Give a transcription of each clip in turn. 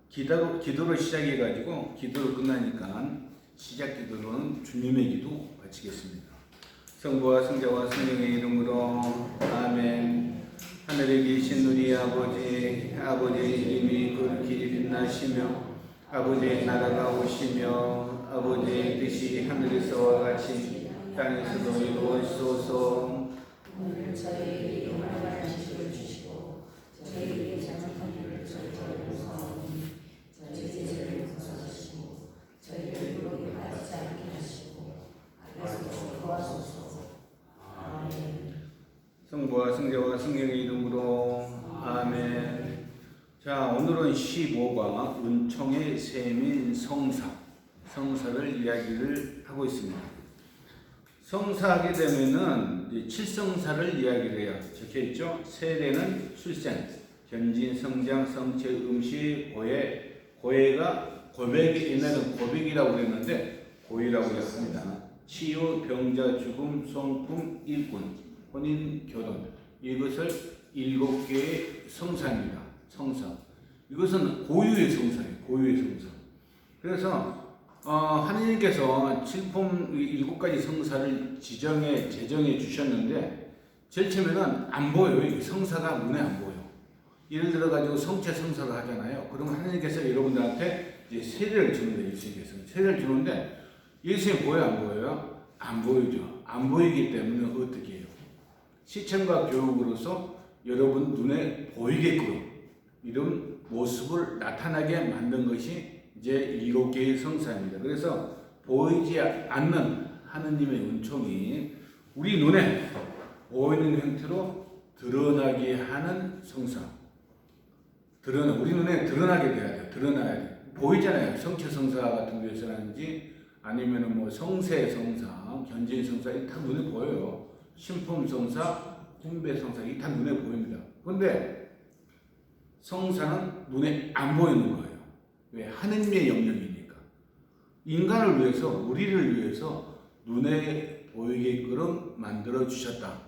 기도로 시작해가지고 기도로 끝나니까 시작 기도로는 주님의 기도 바치겠습니다. 성부와 성자와 성령의 이름으로 아멘. 하늘에 계신 우리 아버지의 이름이 거룩히 빛나시며 아버지의 나라가 오시며 아버지의 뜻이 하늘에서와 같이 땅에서도 이루어지소서. 오늘 저희에게 용감한 지식을 주시고 저희에게 잘못한 일을 저희에게 용서하오니 저희 죄를 용서하시고 저희를 유혹에 빠지지 않게 하시고 악에서 구하소서. 아멘. 성부와 성자와 성령의 이름으로 아멘. 자, 오늘은 15과 은총의 셈인 성사를 이야기를 하고 있습니다. 성사하게 되면은 이제 칠성사를 이야기를 해요. 적혀 있죠. 세례는 출생, 견진, 성장, 성체, 음시, 고해가 고백이, 옛날에는 고백이라고 그랬는데 고해라고 합니다. 치유, 병자, 죽음, 성품, 일꾼, 혼인, 결혼, 이것을 7개의 성사입니다. 성사. 이것은 고유의 성사예요. 고유의 성사. 그래서 하느님께서 칠품 7가지 성사를 제정해 주셨는데 제일 처음에는 안 보여요. 이 성사가 눈에 안 보여. 예를 들어 가지고 성체 성사를 하잖아요. 그러면 하느님께서 여러분들한테 이제 세례를 주는데, 예수님께서 세례를 주는데 예수님 보여 안 보여요? 안 보이죠. 안 보이기 때문에 어떻게 해요? 시청과 교육으로서 여러분 눈에 보이게끔 이런 모습을 나타나게 만든 것이 이제 7개의 성사입니다. 그래서 보이지 않는 하느님의 은총이 우리 눈에 보이는 형태로 드러나게 하는 성사. 우리 눈에 드러나게 돼야 돼요. 드러나야 돼요. 보이잖아요. 성체 성사 같은 경우에서라든지 아니면은 뭐 성세 성사, 견진 성사, 이 다 눈에 보여요. 신품 성사, 훈배 성사, 이 다 눈에 보입니다. 그런데 성사는 눈에 안 보이는 거예요. 왜? 하느님의 영역이니까. 인간을 위해서, 우리를 위해서 눈에 보이게끔 만들어 주셨다.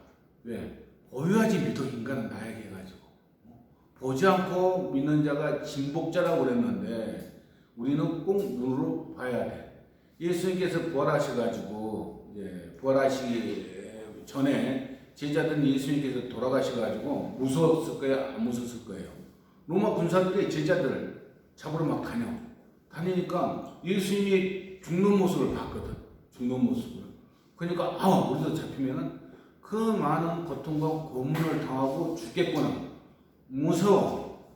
왜? 보여야지 믿어. 인간은 나에게 해가지고. 보지 않고 믿는 자가 진복자라고 그랬는데 우리는 꼭 눈으로 봐야 돼. 예수님께서 부활하셔가지고 이제 부활하시기 전에 제자들은 예수님께서 돌아가셔가지고 무서웠을 거예요? 안 무서웠을 거예요? 로마 군사들이 제자들을 잡으러 막 다니니까 예수님이 죽는 모습을 봤거든. 죽는 모습을. 그러니까 우리도 잡히면은 그 많은 고통과 고문을 당하고 죽겠구나.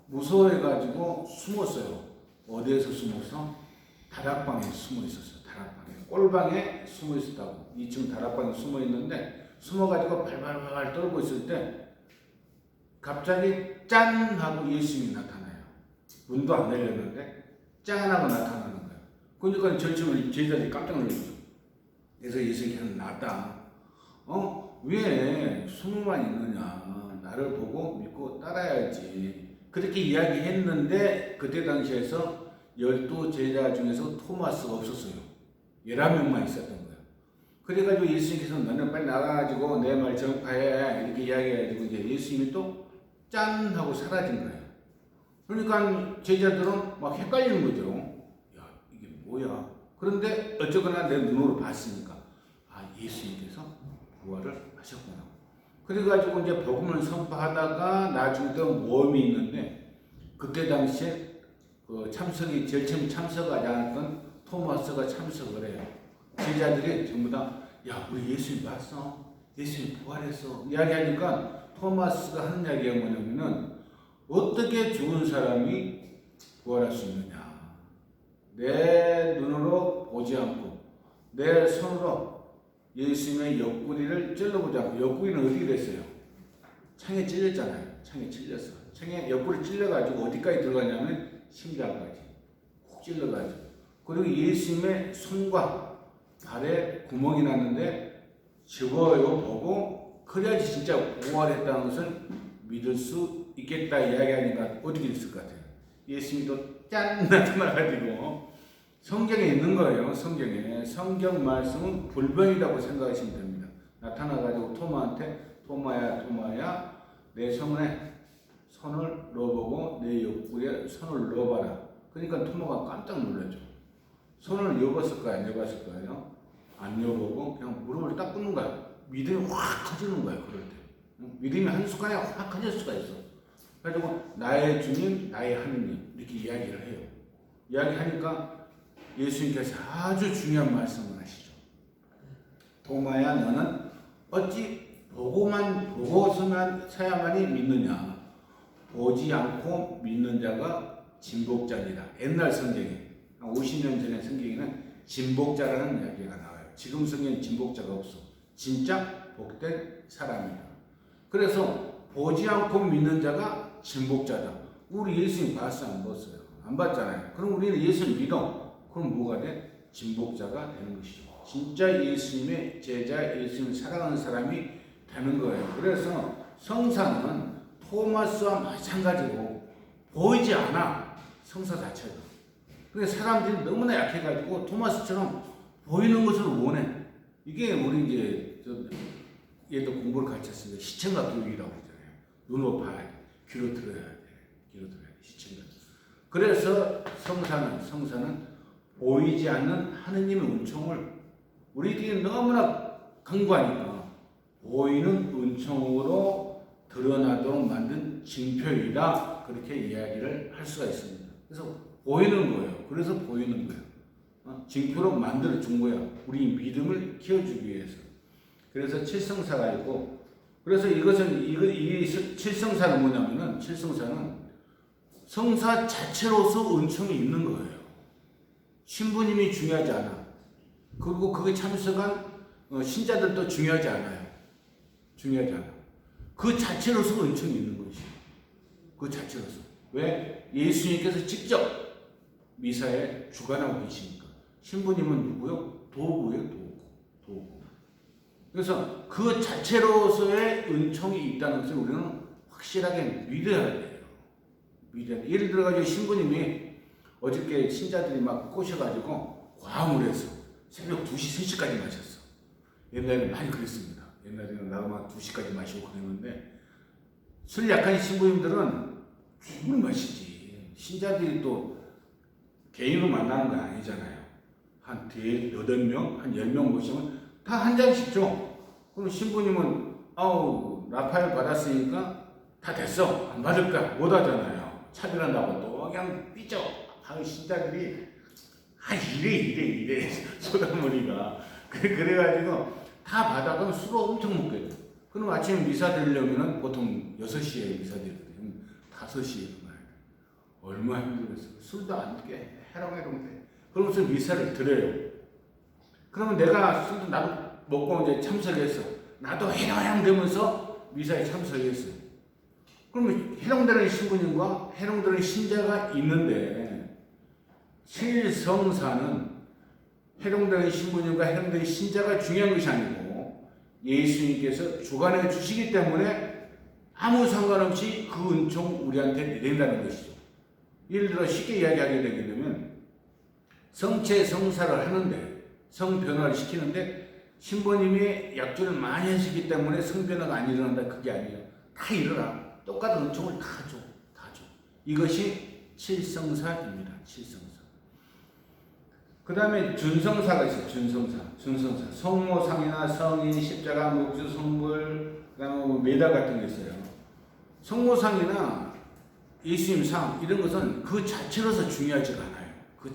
무서워해가지고 숨었어요. 어디에서 숨었어? 다락방에 숨어 있었어요. 다락방에. 꼴방에 숨어 있었다고. 2층 다락방에 숨어 있는데 숨어가지고 발발발 떨고 있을 때 갑자기 짠 하고 예수님이 나타나요. 문도 안 열렸는데 짠 하고 나타나는 거예요. 그러니까 절침을 제자들이 깜짝 놀랐죠. 그래서 예수님께서 나다. 왜 숨어만 있느냐. 나를 보고 믿고 따라야지. 그렇게 이야기했는데 그때 당시에서 12제자 중에서 토마스가 없었어요. 11명만 있었던 거예요. 그래가지고 예수님께서 너는 빨리 나가가지고 내 말 전파해. 이렇게 이야기해가지고 이제 예수님이 또 짠 하고 사라진 거예요. 그러니까 제자들은 막 헷갈리는 거죠. 야, 이게 뭐야? 그런데 어쩌거나 내 눈으로 봤으니까 예수님께서 부활을 하셨구나. 그래가지고 이제 복음을 선포하다가 나중에 또 모험이 있는데 그때 당시에 그 참석이 제일 처음 참석하지 않았던 토마스가 참석을 해요. 제자들이 전부 다 야, 우리 예수님 봤어? 예수님 부활했어? 이야기하니까 토마스가 하는 이야기가 뭐냐면은 어떻게 죽은 사람이 부활할 수 있느냐. 내 눈으로 보지 않고 내 손으로 예수님의 옆구리를 찔러보지 않고, 옆구리는 어디에 됐어요? 창에 찔렸잖아요. 창에 찔렸어. 창에 옆구리 찔려가지고 어디까지 들어가냐면 심장까지 콕 찔러가지고. 그리고 예수님의 손과 발에 구멍이 났는데 집어요 보고 그래야지 진짜 부활했다는 것을 믿을 수 있겠다 이야기하니까 어떻게 됐을 것 같아요? 예수님이 또 짠 나타나가지고 성경에 있는 거예요. 성경 말씀은 불변이라고 생각하시면 됩니다. 나타나가지고 토마한테 토마야 내 손에 손을 넣어보고 내 옆구리에 손을 넣어봐라. 그러니까 토마가 깜짝 놀라죠. 손을 여봤을까요? 안 여봤을까요? 안 여보고 그냥 무릎을 딱 꿇는 거야. 믿음이 확 커지는 거야. 그럴 때 믿음이 한순간에 확 커질 수가 있어. 그래가지고 나의 주님, 나의 하느님 이렇게 이야기를 해요. 이야기하니까 예수님께서 아주 중요한 말씀을 하시죠. 도마야, 너는 어찌 보고서만 사야만이 믿느냐? 보지 않고 믿는 자가 진복자니라. 옛날 성경에 한 50년 전의 성경에는 진복자라는 이야기가 나와요. 지금 성경에 진복자가 없어. 진짜 복된 사람이다. 그래서 보지 않고 믿는 자가 진복자다. 우리 예수님 봤어요? 안 봤어요? 안 봤잖아요. 그럼 우리는 예수를 믿어. 그럼 뭐가 돼? 진복자가 되는 것이죠. 진짜 예수님의 제자, 예수님을 사랑하는 사람이 되는 거예요. 그래서 성사는 토마스와 마찬가지로 보이지 않아. 성사 자체가. 근데 사람들이 너무나 약해가지고 토마스처럼 보이는 것을 원해. 이게 우리 이제 얘도 공부를 같이 했으니까 시청각 교육이라고 그러잖아요. 눈으로 봐야 돼. 귀로 들어야 돼. 귀로 들어야 돼. 시청각. 그래서 성사는 보이지 않는 하느님의 은총을 우리들이 너무나 강구하니까 보이는 은총으로 드러나도록 만든 징표이다. 그렇게 이야기를 할 수가 있습니다. 그래서 보이는 거예요. 그래서 보이는 거예요. 징표로 만들어 준 거야. 우리 믿음을 키워주기 위해서. 그래서 칠성사가 있고, 그래서 이 칠성사는 뭐냐면은, 칠성사는 성사 자체로서 은총이 있는 거예요. 신부님이 중요하지 않아. 그리고 그게 참석한 신자들도 중요하지 않아요. 중요하지 않아. 그 자체로서 은총이 있는 것이에요. 그 자체로서. 왜? 예수님께서 직접 미사에 주관하고 계시니까. 신부님은 누구요? 도구예요, 도구. 그래서 그 자체로서의 은총이 있다는 것을 우리는 확실하게 믿어야 돼요. 예를 들어가지고 신부님이 어저께 신자들이 막 꼬셔가지고 과음을 해서 새벽 2시, 3시까지 마셨어. 옛날에는 많이 그랬습니다. 옛날에는 나도 막 2시까지 마시고 그랬는데 술 약한 신부님들은 죽을 마시지. 신자들이 또 개인으로 만나는 건 아니잖아요. 한 8명, 한 10명 모시면 다 한 잔씩 줘. 그럼 신부님은 라파엘 받았으니까 다 됐어. 안 받을까? 못 하잖아요. 차별한다고 또 그냥 삐져. 신자들이 이래 소다머리가 그래가지고 다 받아가면 술을 엄청 먹게 돼. 그럼 아침에 미사 드리려면 보통 6시에 미사 드리거든요. 5시에 일어나야 돼. 얼마나 힘들겠어. 술도 안 깨. 해롱해롱 돼. 그러면서 미사를 드려요. 그러면 내가 술도 나도 먹고 이제 참석했어. 나도 해롱해롱 되면서 미사에 참석했어요. 그러면 해롱되는 신부님과 해롱되는 신자가 있는데 칠성사는 해롱되는 신부님과 해롱되는 신자가 중요한 것이 아니고 예수님께서 주관해 주시기 때문에 아무 상관없이 그 은총 우리한테 내린다는 것이죠. 예를 들어 쉽게 이야기하게 되게 되면 성체 성사를 하는데 성변화를 시키는데 신부님이 약주를 많이 하시기 때문에 성변화가 안 일어난다. 그게 아니에요. 다 일어나. 똑같은 은총을 다 줘. 이것이 칠성사입니다. 칠성사. 그 다음에 준성사가 있어요. 준성사. 성모상이나 성인, 십자가, 묵주, 성불, 그 다음에 메달 같은 게 있어요. 성모상이나 예수님 상 이런 것은 그 자체로서 중요하지가 않아요. 그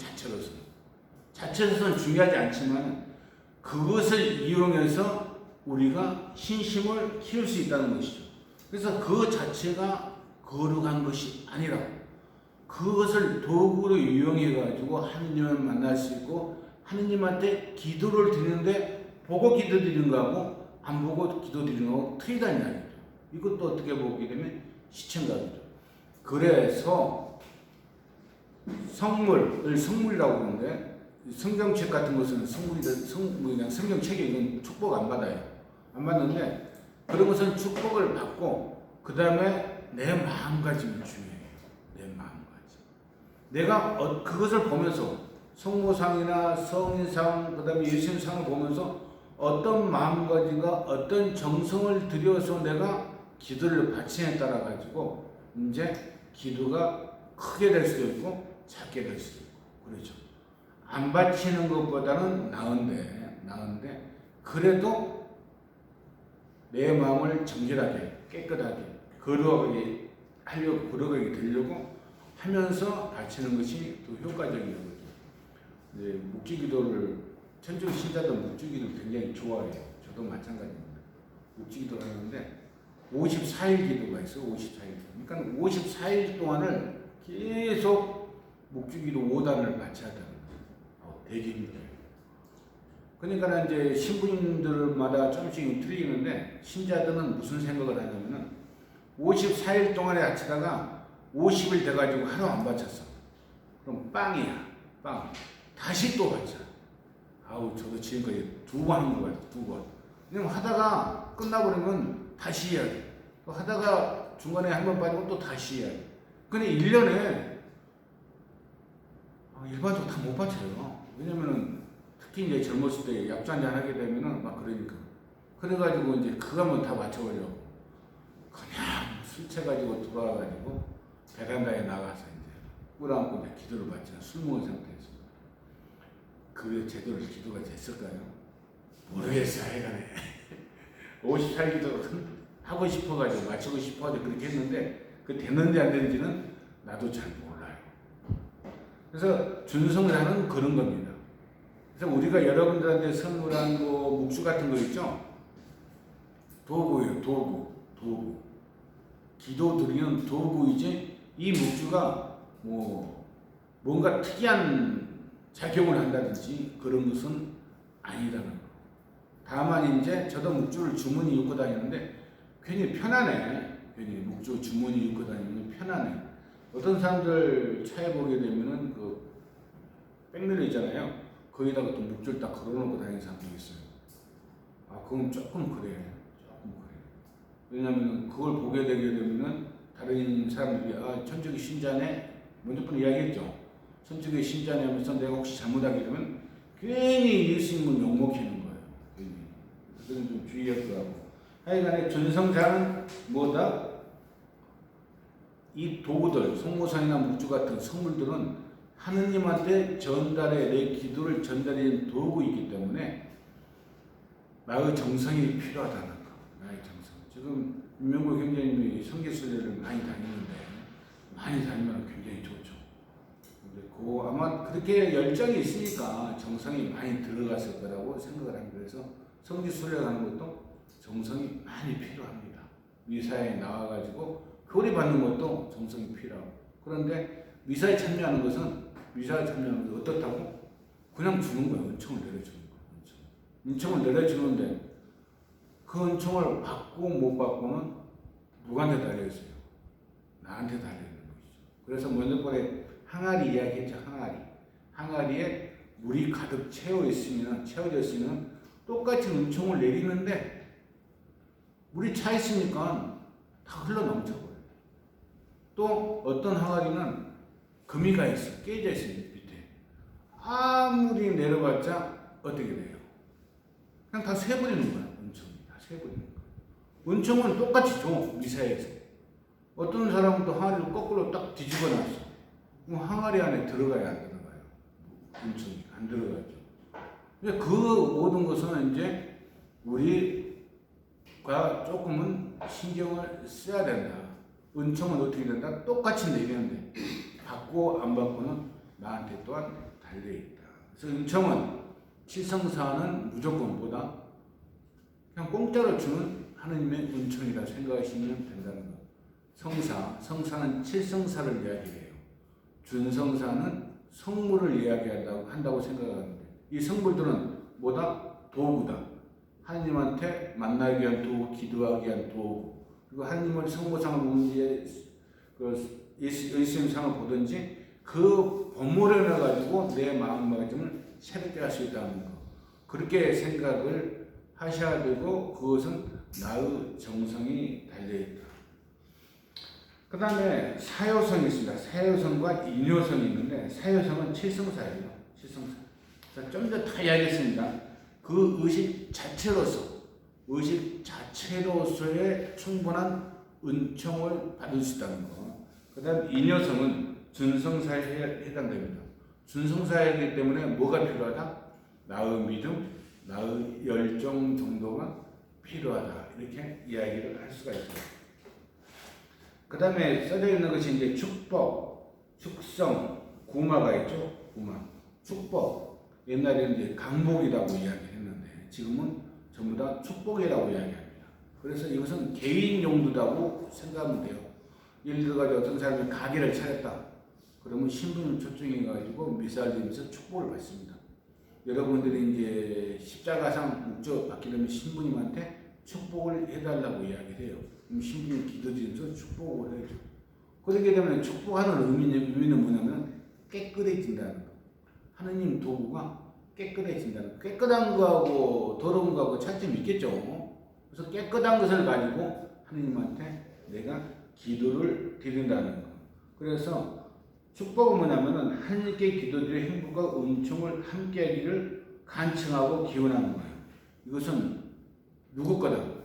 자체로서는 중요하지 않지만 그것을 이용해서 우리가 신심을 키울 수 있다는 것이죠. 그래서 그 자체가 거룩한 것이 아니라 그것을 도구로 이용해가지고 하느님을 만날 수 있고 하느님한테 기도를 드리는데 보고 기도 드리는 거하고 안 보고 기도 드리는 거하고 틀리다는 이야기죠. 이것도 어떻게 보게 되면 시청각이죠. 그래서 성물을 성물이라고 하는데 성경책 같은 것은 그냥 성경책에 이건 축복 안 받아요. 안 받는데 그런 것은 축복을 받고 그 다음에 내 마음가짐이 중요해요. 내 마음가짐. 내가 그것을 보면서 성모상이나 성인상 그 다음에 예수님상을 보면서 어떤 마음가짐과 어떤 정성을 들여서 내가 기도를 바치냐에 따라 가지고 이제 기도가 크게 될 수도 있고 작게 될 수도 있고 그렇죠. 안 바치는 것보다는 나은데 그래도 내 마음을 정결하게 깨끗하게 거룩하게 하려고 거룩하게 되려고 하면서 바치는 것이 더 효과적인 거죠. 이제 묵주기도를 천주교 신자들 묵주기도 굉장히 좋아해요. 저도 마찬가지입니다. 묵주기도를 하는데 54일 기도가 있어요. 54일. 그러니까 54일 동안을 계속 묵주기도 5단을 바쳐야 되는 거예요. 되게 힘들어요. 그러니까 이제 신부님들마다 조금씩 틀리는데 신자들은 무슨 생각을 하냐면은 54일 동안에 바치다가 50일 돼가지고 하루 안 바쳤어. 그럼 빵이야. 빵. 다시 또 바쳐. 아우 저도 지금까지 2번 한 거예요. 2번. 왜냐면 하다가 끝나버리면 다시 해야 돼. 또 하다가 중간에 한 번 빠지고 또 다시 해야 돼. 근데 1년에 일반적으로 다 못 바쳐요. 왜냐면은 특히 이제 젊었을 때 약주 한잔 하게 되면은 막 그러니까. 그래가지고 이제 그거 한번 다 맞춰보려고. 그냥 술 채가지고 들어와가지고 베란다에 나가서 이제 꿇어앉고 이제 기도를 받잖아. 술 먹은 상태에서. 그게 제대로 기도가 됐을까요? 모르겠어요. 하여간에 54일 기도 하고 싶어가지고 마치고 싶어가지고 그렇게 했는데 그 됐는지 안 됐는지는 나도 잘 몰라요. 그래서 준성사는 그런 겁니다. 그래서 우리가 여러분들한테 선물한 거 묵주 같은 거 있죠? 도구예요. 도구. 기도 드리는 도구이지 이 묵주가 뭐 뭔가 특이한 작용을 한다든지 그런 것은 아니라는 거. 다만 이제 저도 묵주를 주머니 입고 다니는데 괜히 편하네. 괜히 묵주 주머니 입고 다니면 편하네. 어떤 사람들 차에 보게 되면은 그 백밀러 있잖아요. 거기다가 또 묵주를 딱 걸어놓고 다니는 사람도 있어요. 그건 조금 그래. 왜냐하면 그걸 보게 되게 되면은 다른 사람들이 천주교 신자네 먼저부터 이야기했죠. 천주교 신자네 하면서 내가 혹시 잘못하게 되면 괜히 예수님을 욕먹히는 거예요. 괜히. 그건 좀 주의할 거라고. 하여간에 준성사는 뭐다? 이 도구들, 성모상이나 묵주 같은 선물들은 하느님한테 내 기도를 전달하는 도구이기 때문에 나의 정성이 필요하다는 거. 나의 정성. 지금 윤명구 경제님이 성교순례를 많이 다니는데 많이 다니면 굉장히 좋죠. 근데 아마 그렇게 열정이 있으니까 정성이 많이 들어갔을 거라고 생각을 합니다. 그래서 성교순례를 하는 것도 정성이 많이 필요합니다. 미사에 나와가지고 교리 받는 것도 정성이 필요하고. 그런데 미사에 참여하는 것은 어떻다고? 그냥 주는 거예요. 은총을 내려주는 거예요. 은총을 내려주는데 그 은총을 받고 못 받고는 누구한테 달려있어요? 나한테 달려있는 것이죠. 그래서 먼저 번에 항아리 이야기했죠. 항아리에 물이 가득 채워져 있으면 똑같이 은총을 내리는데 물이 차 있으니까 다 흘러넘쳐버려요. 또 어떤 항아리는 금이가 있어. 깨져 있어요. 밑에. 아무리 내려봤자 어떻게 돼요? 그냥 다 새버리는 거야. 은총이. 다 새버리는 거야. 은총은 똑같이 줘. 미사에서. 어떤 사람은 또 항아리를 거꾸로 딱 뒤집어 놨어. 그럼 항아리 안에 들어가야 안 들어가요? 은총이. 안 들어가죠. 근데 그 모든 것은 이제 우리가 조금은 신경을 써야 된다. 은총은 어떻게 된다? 똑같이 내리는데 받고 안 받고는 나한테 또한 달려있다. 그래서 은총은 칠성사는 무조건 뭐다? 그냥 공짜로 주는 하느님의 은총이라 생각하시면 된다는 것. 성사는 칠성사를 이야기해요. 준성사는 성물을 이야기한다고 생각하는데 이 성물들은 뭐다? 도구다. 하느님한테 만나기 위한 도구, 기도하기 위한 도구. 그리고 하느님을 성모상을 보든지 예수님 상을 보든지 그 본모를 해가지고 내 마음가짐을 새롭게 할 수 있다는 거. 그렇게 생각을 하셔야 되고 그것은 나의 정성이 달려있다. 그 다음에 사효성이 있습니다. 사효성과 인효성이 있는데 사효성은 칠성사예요. 칠성사. 좀 더 다 이야기했습니다. 그 의식 자체로서의 충분한 은총을 받을 수 있다는 거. 그 다음 이 녀석은 준성사에 해당됩니다. 준성사이기 때문에 뭐가 필요하다? 나의 믿음, 나의 열정 정도가 필요하다. 이렇게 이야기를 할 수가 있어요. 그 다음에 써져 있는 것이 이제 축복, 축성, 구마가 있죠. 구마. 축복. 옛날에는 이제 강복이라고 이야기했는데 지금은 전부 다 축복이라고 이야기합니다. 그래서 이것은 개인 용도라고 생각하면 돼요. 예를 들어서 어떤 사람이 가게를 차렸다. 그러면 신부님 초청해가지고 미사를 드리면서 축복을 받습니다. 여러분들이 이제 십자가상 묵조 받기려면 신부님한테 축복을 해달라고 이야기해요. 그럼 신부님 기도드리면서 축복을 해줘. 그렇게 되면 축복하는 의미는 뭐냐면 깨끗해진다는 거. 하느님 도구가 깨끗해진다는 거. 깨끗한 거하고 더러운 거하고 차이점이 있겠죠. 그래서 깨끗한 것을 가지고 하느님한테 내가 기도를 드린다는 거. 그래서 축복은 뭐냐면은 하느님께 기도드릴 행복과 은총을 함께하기를 간청하고 기원하는 거예요. 이것은 누구 거다?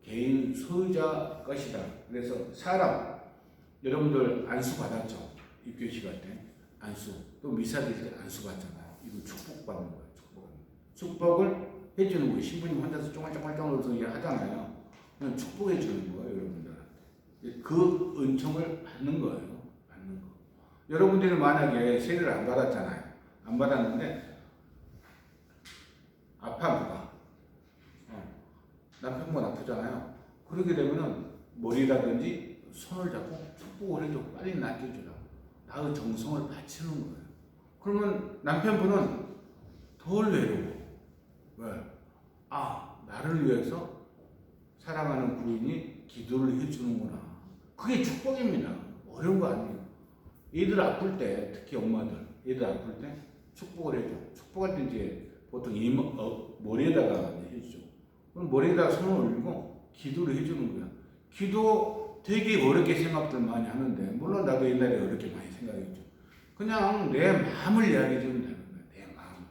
개인 소유자 것이다. 그래서 사람, 여러분들 안수 받았죠? 입교시 갈 때 안수, 또 미사 드릴 때 안수 받잖아요. 이거 축복받는 거예요. 축복을 해주는 거예요. 신부님 혼자서 쫑알쫑알쫑알서 하잖아요. 그냥 축복해 주는 거예요, 여러분들한테. 그 은총을 받는 거예요. 받는 거. 여러분들이 만약에 세례를 안 받았잖아요. 안 받았는데 아파 누가 남편분 아프잖아요. 그렇게 되면은 머리라든지 손을 잡고 축복을 해줘. 빨리 낫게 주라. 나의 정성을 바치는 거예요. 그러면 남편분은 덜 외로워. 왜? 아, 나를 위해서 사랑하는 부인이 기도를 해주는구나. 그게 축복입니다. 어려운 거 아니에요. 애들 아플 때, 특히 엄마들, 애들 아플 때 축복을 해줘. 축복할 때 이제 보통 머리에다가 해주죠. 그럼 머리에다가 손을 올리고 기도를 해주는 거야. 기도 되게 어렵게 생각들 많이 하는데, 물론 나도 옛날에 어렵게 많이 생각했죠. 그냥 내 마음을 이야기해 주면 되는 거야. 내 마음.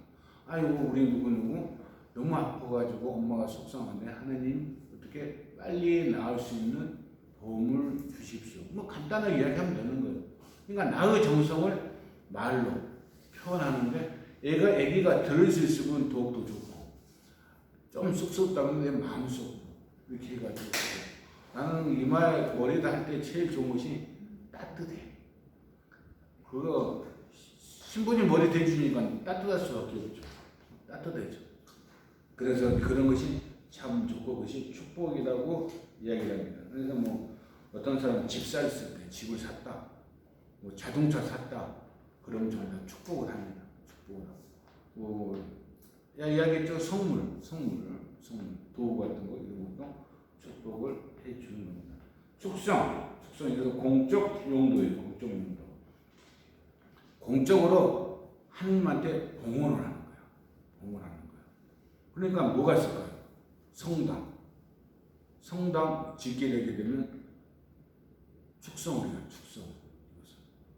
아이고, 우리 누구누구 너무 아파가지고 엄마가 속상한데 하나님 어떻게 빨리 나을 수 있는 도움을 주십시오. 뭐 간단하게 이야기하면 되는 거예요. 그러니까 나의 정성을 말로 표현하는데 애기가 들을 수 있으면 더욱더 좋고 좀 쑥스럽다면 내 마음속으로 이렇게 해가지고 나는 이마에 머리다 할 때 제일 좋은 것이 따뜻해. 그거 신부님 머리 대주니까 따뜻할 수밖에 없죠. 따뜻해져. 그래서 그런 것이 참 좋고 그것이 축복이라고 이야기를 합니다. 그래서 뭐 어떤 사람은 집 샀을 때 집을 샀다, 뭐 자동차 샀다, 그러면 전부 다 축복을 합니다. 축복을 하고. 뭐 이야기했죠. 선물, 도구 같은 거 이런 것도 축복을 해주는 겁니다. 축성에서 공적 용도예요. 공적 용도. 공적으로 하나님한테 봉헌을 하는 거예요. 봉헌하는 거예요. 그러니까 뭐가 있을까요? 성당 짓게 되게 되면 축성을 해요. 축성.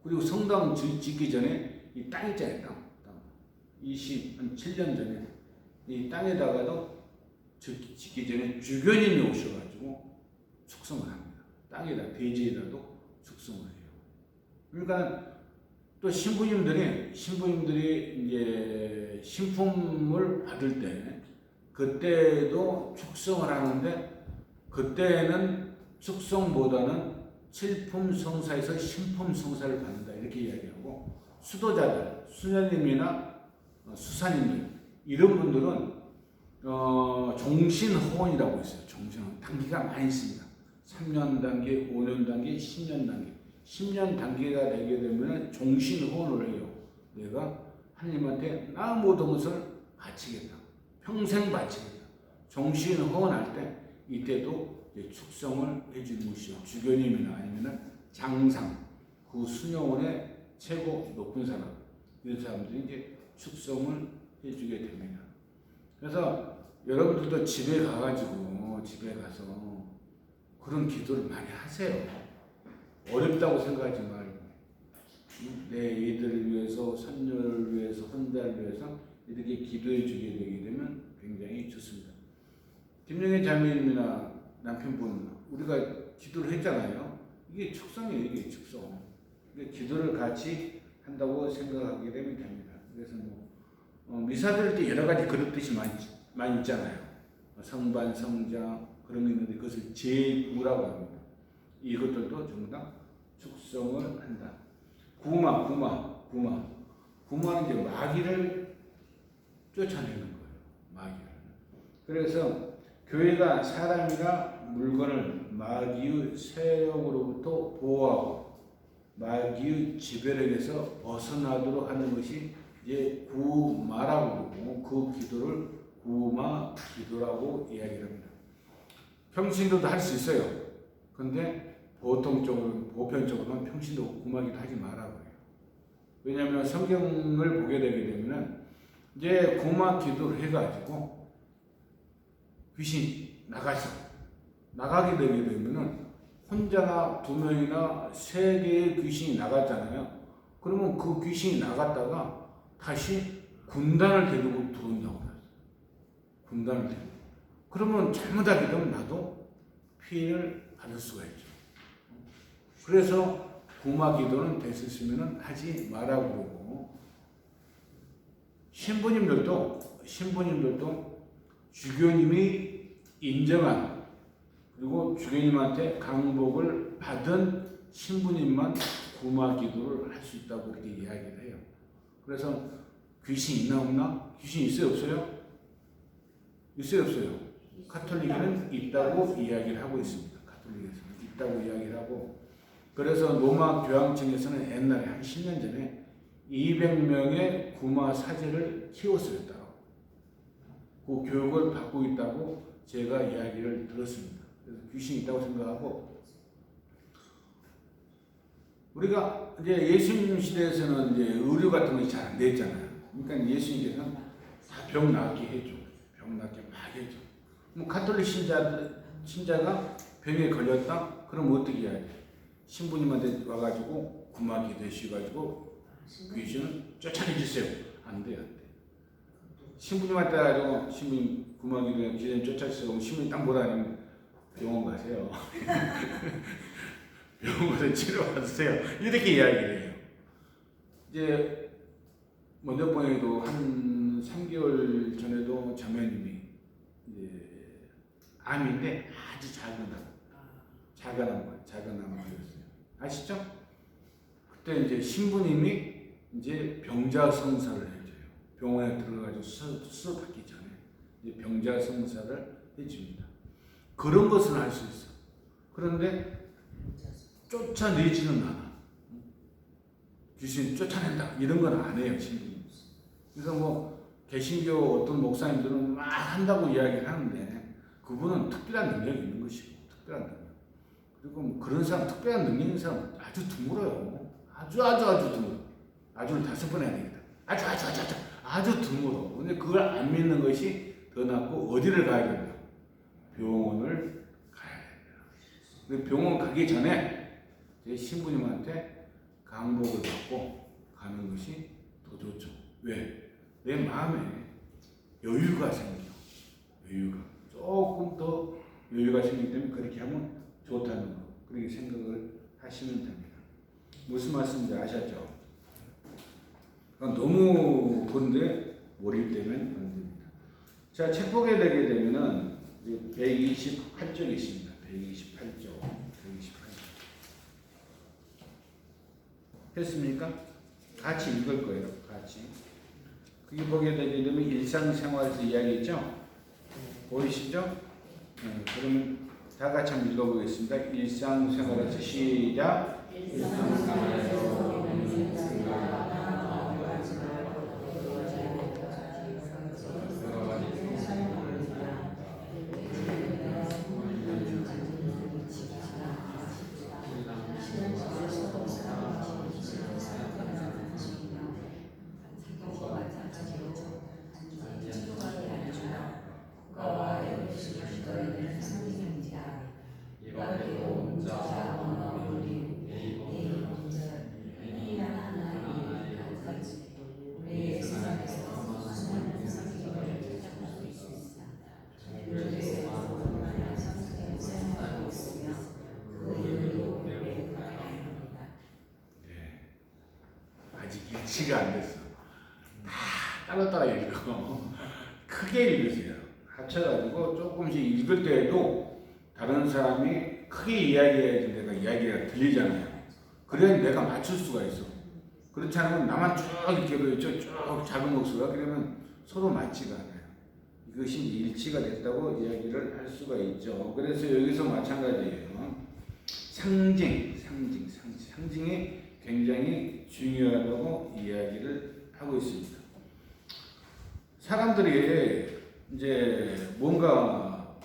그리고 성당 짓기 전에 이 땅 있잖아요. 땅. 27년 전에 이 땅에다가도 짓기 전에 주교님이 오셔가지고 축성을 합니다. 땅에다 대지에다도 축성을 해요. 그러니까 또 신부님들이 이제 신품을 받을 때 그때도 축성을 하는데 그때는 축성보다는 칠품 성사에서 신품 성사를 받는다 이렇게 이야기하고 수도자들, 수녀님이나 수사님들 이런 분들은 종신호원이라고 있어요. 종신호원 단기가 많이 있습니다. 3년 단계, 5년 단계, 10년 단계. 10년 단계가 되게 되면 종신호원을 해요. 내가 하나님한테 나 모든 것을 바치겠다. 평생 바치겠다. 종신호원할 때 이때도 이제 축성을 해주는 것이요. 주교님이나 아니면 장상, 그 수녀원의 최고 높은 사람 이런 사람들이 이제 축성을 해주게 됩니다. 그래서 여러분들도 집에 가서 그런 기도를 많이 하세요. 어렵다고 생각하지 말고 내 애들을 위해서, 손녀를 위해서, 혼자를 위해서 이렇게 기도해 주게 되게 되면 굉장히 좋습니다. 김영애 자매님이나 남편분, 우리가 기도를 했잖아요. 이게 축성이에요. 이게 축성. 그러니까 기도를 같이 한다고 생각하게 되면 됩니다. 그래서 미사 드릴 때 여러 가지 그릇듯이 많이 있잖아요. 성반, 성자 그런 게 있는데 그것을 제구라고 합니다. 이것들도 전부 다 축성을 한다. 구마는 이제 마귀를 쫓아내는 거예요. 마귀를. 그래서 교회가 사람이나 물건을 마귀의 세력으로부터 보호하고 마귀의 지배력에서 벗어나도록 하는 것이 이제 구마라고 부르고 그 기도를 구마 기도라고 이야기를 합니다. 평신도도 할 수 있어요. 근데 보편적으로는 평신도 구마기도 하지 말라고 해요. 왜냐하면 성경을 보게 되게 되면 이제 구마 기도를 해가지고 귀신 나가게 되게 되면은 혼자나 두 명이나 세 개의 귀신이 나갔잖아요. 그러면 그 귀신이 나갔다가 다시 군단을 데리고 들어온다고 그랬어요. 군단을 데리고. 그러면 잘못하게 되면 나도 피해를 받을 수가 있죠. 그래서 구마 기도는 됐었으면 하지 말라고 그러고 신부님들도 주교님이 인정한 그리고 주교님한테 강복을 받은 신부님만 구마 기도를 할 수 있다고 그렇게 이야기를 해요. 그래서 귀신 있나 없나? 귀신 있어요 없어요? 있어요 없어요? 가톨릭에는 있다고 이야기를 하고 있습니다. 가톨릭에서는 있다고 이야기를 하고 그래서 로마 교황청에서는 옛날에 한 10년 전에 200명의 구마 사제를 키웠어요. 따로. 그 교육을 받고 있다고 제가 이야기를 들었습니다. 그래서 귀신이 있다고 생각하고 우리가 이제 예수님 시대에서는 이제 의료 같은 것이 잘 안 됐잖아요. 그러니까 예수님께서는 다 병 낫게 해줘. 병 낫게 막 해줘. 뭐 가톨릭 신자가 병에 걸렸다? 그럼 어떻게 해야 돼? 신부님한테 와가지고 구마 기도해주셔가지고 귀신을 쫓아내 주세요. 안 돼요, 안 돼. 신부님한테 와가지고 신부님 구마 기도해 귀신 쫓아주세요. 그럼 신부님 딱 뭐라 하냐면 병원 가세요. 병원 가서 치료받으세요. 이렇게 이야기를 해요. 이제 몇 번에도 한 3개월 전에도 자매님이 이제 암인데 아주 작은 암 걸렸어요. 아시죠? 그때 이제 신부님이 이제 병자성사를 해줘요. 병원에 들어가서 수술 받기 전에 이제 병자성사를 해줍니다. 그런 것은 할 수 있어. 그런데 쫓아내지는 않아. 귀신 쫓아낸다 이런 건 안 해요, 신부님. 그래서 뭐 개신교 어떤 목사님들은 막 한다고 이야기를 하는데 그분은 특별한 능력이 있는 것이고 특별한 능력. 그리고 뭐 그런 사람 특별한 능력 있는 사람 아주 드물어요. 아주 드물어. 아주를 5번 해야 되겠다. 아주 드물어. 근데 그걸 안 믿는 것이 더 낫고 어디를 가야 된다? 병원을 가야 된다. 근데 병원 가기 전에 제 신부님한테 강복을 받고 가는 것이 더 좋죠. 왜? 내 마음에 여유가 생겨. 조금 더 여유가 생기기 때문에 그렇게 하면 좋다는 거. 그렇게 생각을 하시면 됩니다. 무슨 말씀인지 아셨죠? 너무 그런데 몰입되면 안 됩니다. 자, 책 보게 되게 되면은 128쪽이 있습니다. 128쪽. 됐습니까? 같이 읽을 거예요. 같이. 그게 보게 되게 되면 일상생활에서 이야기했죠? 보이시죠? 그러면 다 같이 한번 읽어보겠습니다. 일상생활에서 시작. 일상생활에서 일치가 안 됐어. 다 따로따로 읽어. 크게 읽으세요. 합쳐가지고 조금씩 읽을 때에도 다른 사람이 크게 이야기해야지 내가 이야기가 들리잖아요. 그래야 내가 맞출 수가 있어. 그렇지 않으면 나만 쭉 이렇게 쭉 작은 목소리가 그러면 서로 맞지가 않아요. 이것이 일치가 됐다고 이야기를 할 수가 있죠. 그래서 여기서 마찬가지예요. 상징이 굉장히 중요하다고 이야기를 하고 있습니다. 사람들이 이제 뭔가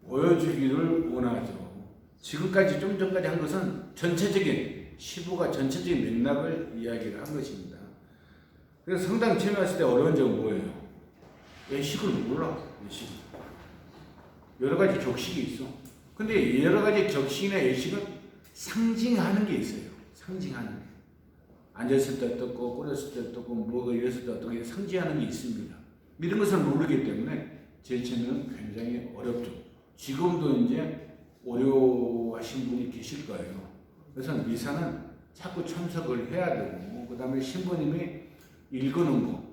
보여주기를 원하죠. 지금까지 좀 전까지 한 것은 시부가 전체적인 맥락을 이야기를 한 것입니다. 그래서 성당 처음에 왔을 때 어려운 점은 뭐예요? 예식을 몰라. 예식. 여러 가지 격식이 있어. 근데 여러 가지 격식이나 예식은 상징하는 게 있어요. 상징하는 게. 앉았을 때 어떻고, 꿇었을 때 어떻고, 뭐가 이랬을 때 어떻게 상징하는 게 있습니다. 이런 것을 모르기 때문에 제체는 굉장히 어렵죠. 지금도 이제 어려워하신 분이 계실 거예요. 그래서 미사는 자꾸 참석을 해야 되고, 그 다음에 신부님이 읽어놓은 거,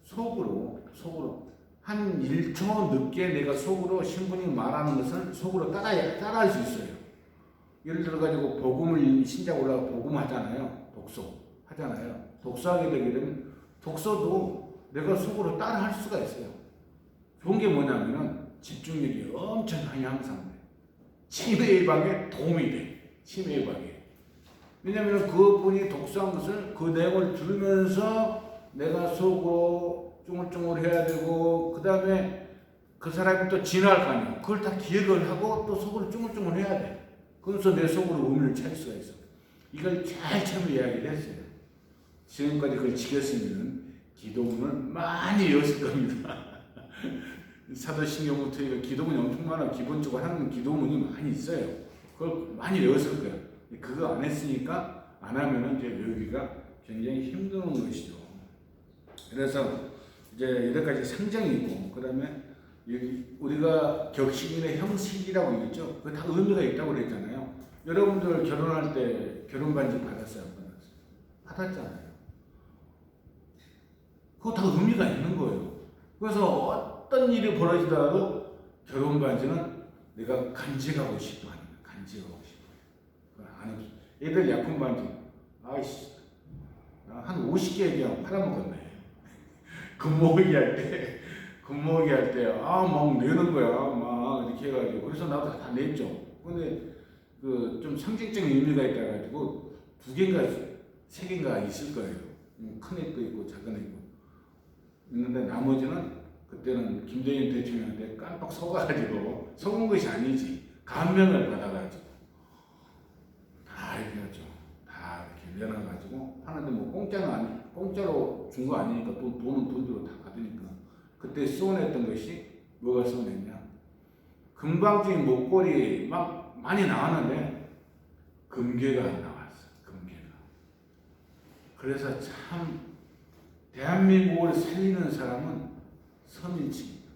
속으로, 한 1초 늦게 내가 속으로 신부님이 말하는 것을 속으로 따라할 수 있어요. 예를 들어가지고 복음을 신작 올라가 복음 하잖아요. 독서 하잖아요. 독서하게 되게 되면 독서도 내가 속으로 따라 할 수가 있어요. 좋은 게 뭐냐면은 집중력이 엄청나게 향상돼. 치매 예방에 도움이 돼. 치매 예방에. 왜냐면 그분이 독서한 것을 그 내용을 들으면서 내가 속으로 쫑글쫑글 해야 되고 그 다음에 그 사람이 또 지나갈 거 아니에요. 그걸 다 기억을 하고 또 속으로 쫑글쫑글 해야 돼. 그래서 내 속으로 의미를 찾을 수가 있어. 이걸 잘 이야기를 했어요. 지금까지 그걸 지켰으면 기도문을 많이 외웠을 겁니다. 사도신경부터 이거 기도문이 엄청 많아. 기본적으로 하는 기도문이 많이 있어요. 그걸 많이 외웠을 거예요. 그거 안 했으니까 안 하면은 이제 외우기가 굉장히 힘든 것이죠. 그래서 이제 여러 가지 상징이 있고, 그 다음에 우리가 격식이나 형식이라고 얘기했죠. 그거 다 의미가 있다고 그랬잖아요. 여러분들 결혼할 때 결혼 반지 받았어요? 안 받았어요? 받았잖아요. 그거 다 의미가 있는 거예요. 그래서 어떤 일이 벌어지더라도 결혼 반지는 내가 간직하고 싶어 하는 거예요. 간직하고 싶어. 안 없어. 애들 약품 반지. 아이씨. 한 50개 그냥 팔아먹었네. 금모으기 할 때, 막 내는 거야. 막 이렇게 해가지고. 그래서 나도 다 냈죠. 근데 좀 상징적인 의미가 있다가지고 2개인가 3개인가 있을 거예요. 큰 애도 있고 작은 애도 있는데 나머지는 그때는 김대중 대통령한테 깜빡 속아가지고 속은 것이 아니지. 감명을 받아가지고 다 이렇게 하죠. 다 이렇게 내놔가지고 하는데 뭐 공짜로 준 거 아니니까 돈은 돈대로 다 받으니까 그때 수원했던 것이 뭐가 수원했냐? 금방진 목걸이 막 많이 나왔는데 금괴가 나왔어. 금괴가. 그래서 참 대한민국을 살리는 사람은 서민층이다.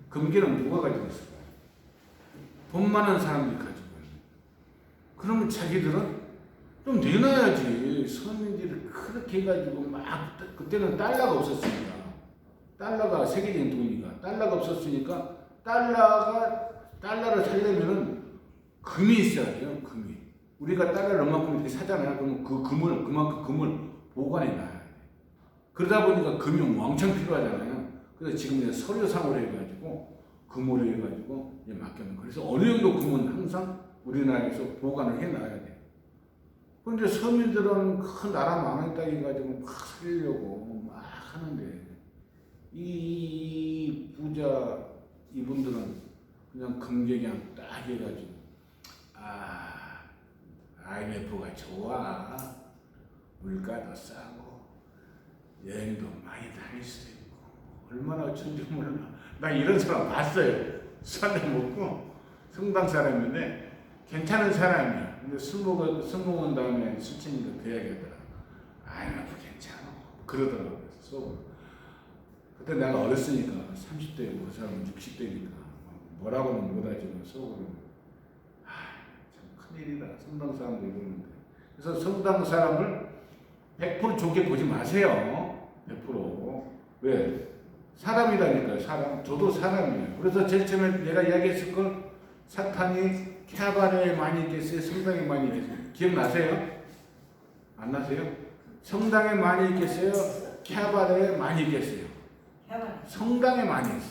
금괴는 누가 가지고 있을까요? 돈 많은 사람들이 가지고 있는. 그러면 자기들은 좀 내놔야지. 서민들이 그렇게 해가지고 막 그때는 달러가 없었으니까. 달러가 세계적인 돈이니까. 달러가 없었으니까 달러를 살려면은 금이 있어야 돼요. 금이. 우리가 달러를 얼마큼 이렇게 사잖아요. 그러면 그만큼 금을 보관해 놔야 돼. 그러다 보니까 금이 왕창 필요하잖아요. 그래서 지금 이제 서류상으로 해가지고 금으로 해가지고 이제 맡겨놓은. 그래서 어느 정도 금은 항상 우리나라에서 보관을 해놔야 돼. 그런데 서민들은 큰 나라 망했다 해가지고 막 살리려고 막 하는데 이 부자 이분들은 그냥 금괴 그냥 딱 해가지고 IMF가 좋아. 물가도 싸고 여행도 많이 다닐 수도 있고 얼마나 천지 몰라. 나 이런 사람 봤어요. 술 한잔 먹고 성당 사람인데 괜찮은 사람이야. 근데 술 먹은 다음에 술 치니까 그 이야기 하더라. IMF 괜찮아. 그러더라고요. 속으로. 그때 내가 어렸으니까 30대고 그 사람은 60대니까 뭐라고는 못하지만 속으로 참 큰일이다. 성당 사람도 이러는데. 그래서 성당 사람을 100% 좋게 보지 마세요. 100%. 왜? 사람이라니까요. 사람. 저도 사람이에요. 그래서 제일 처음에 내가 이야기했을 걸 사탄이 캬바레에 많이 있겠어요? 성당에 많이 있겠어요? 기억나세요? 안 나세요? 성당에 많이 있겠어요? 캬바레에 많이 있겠어요? 성당에 많이 있어.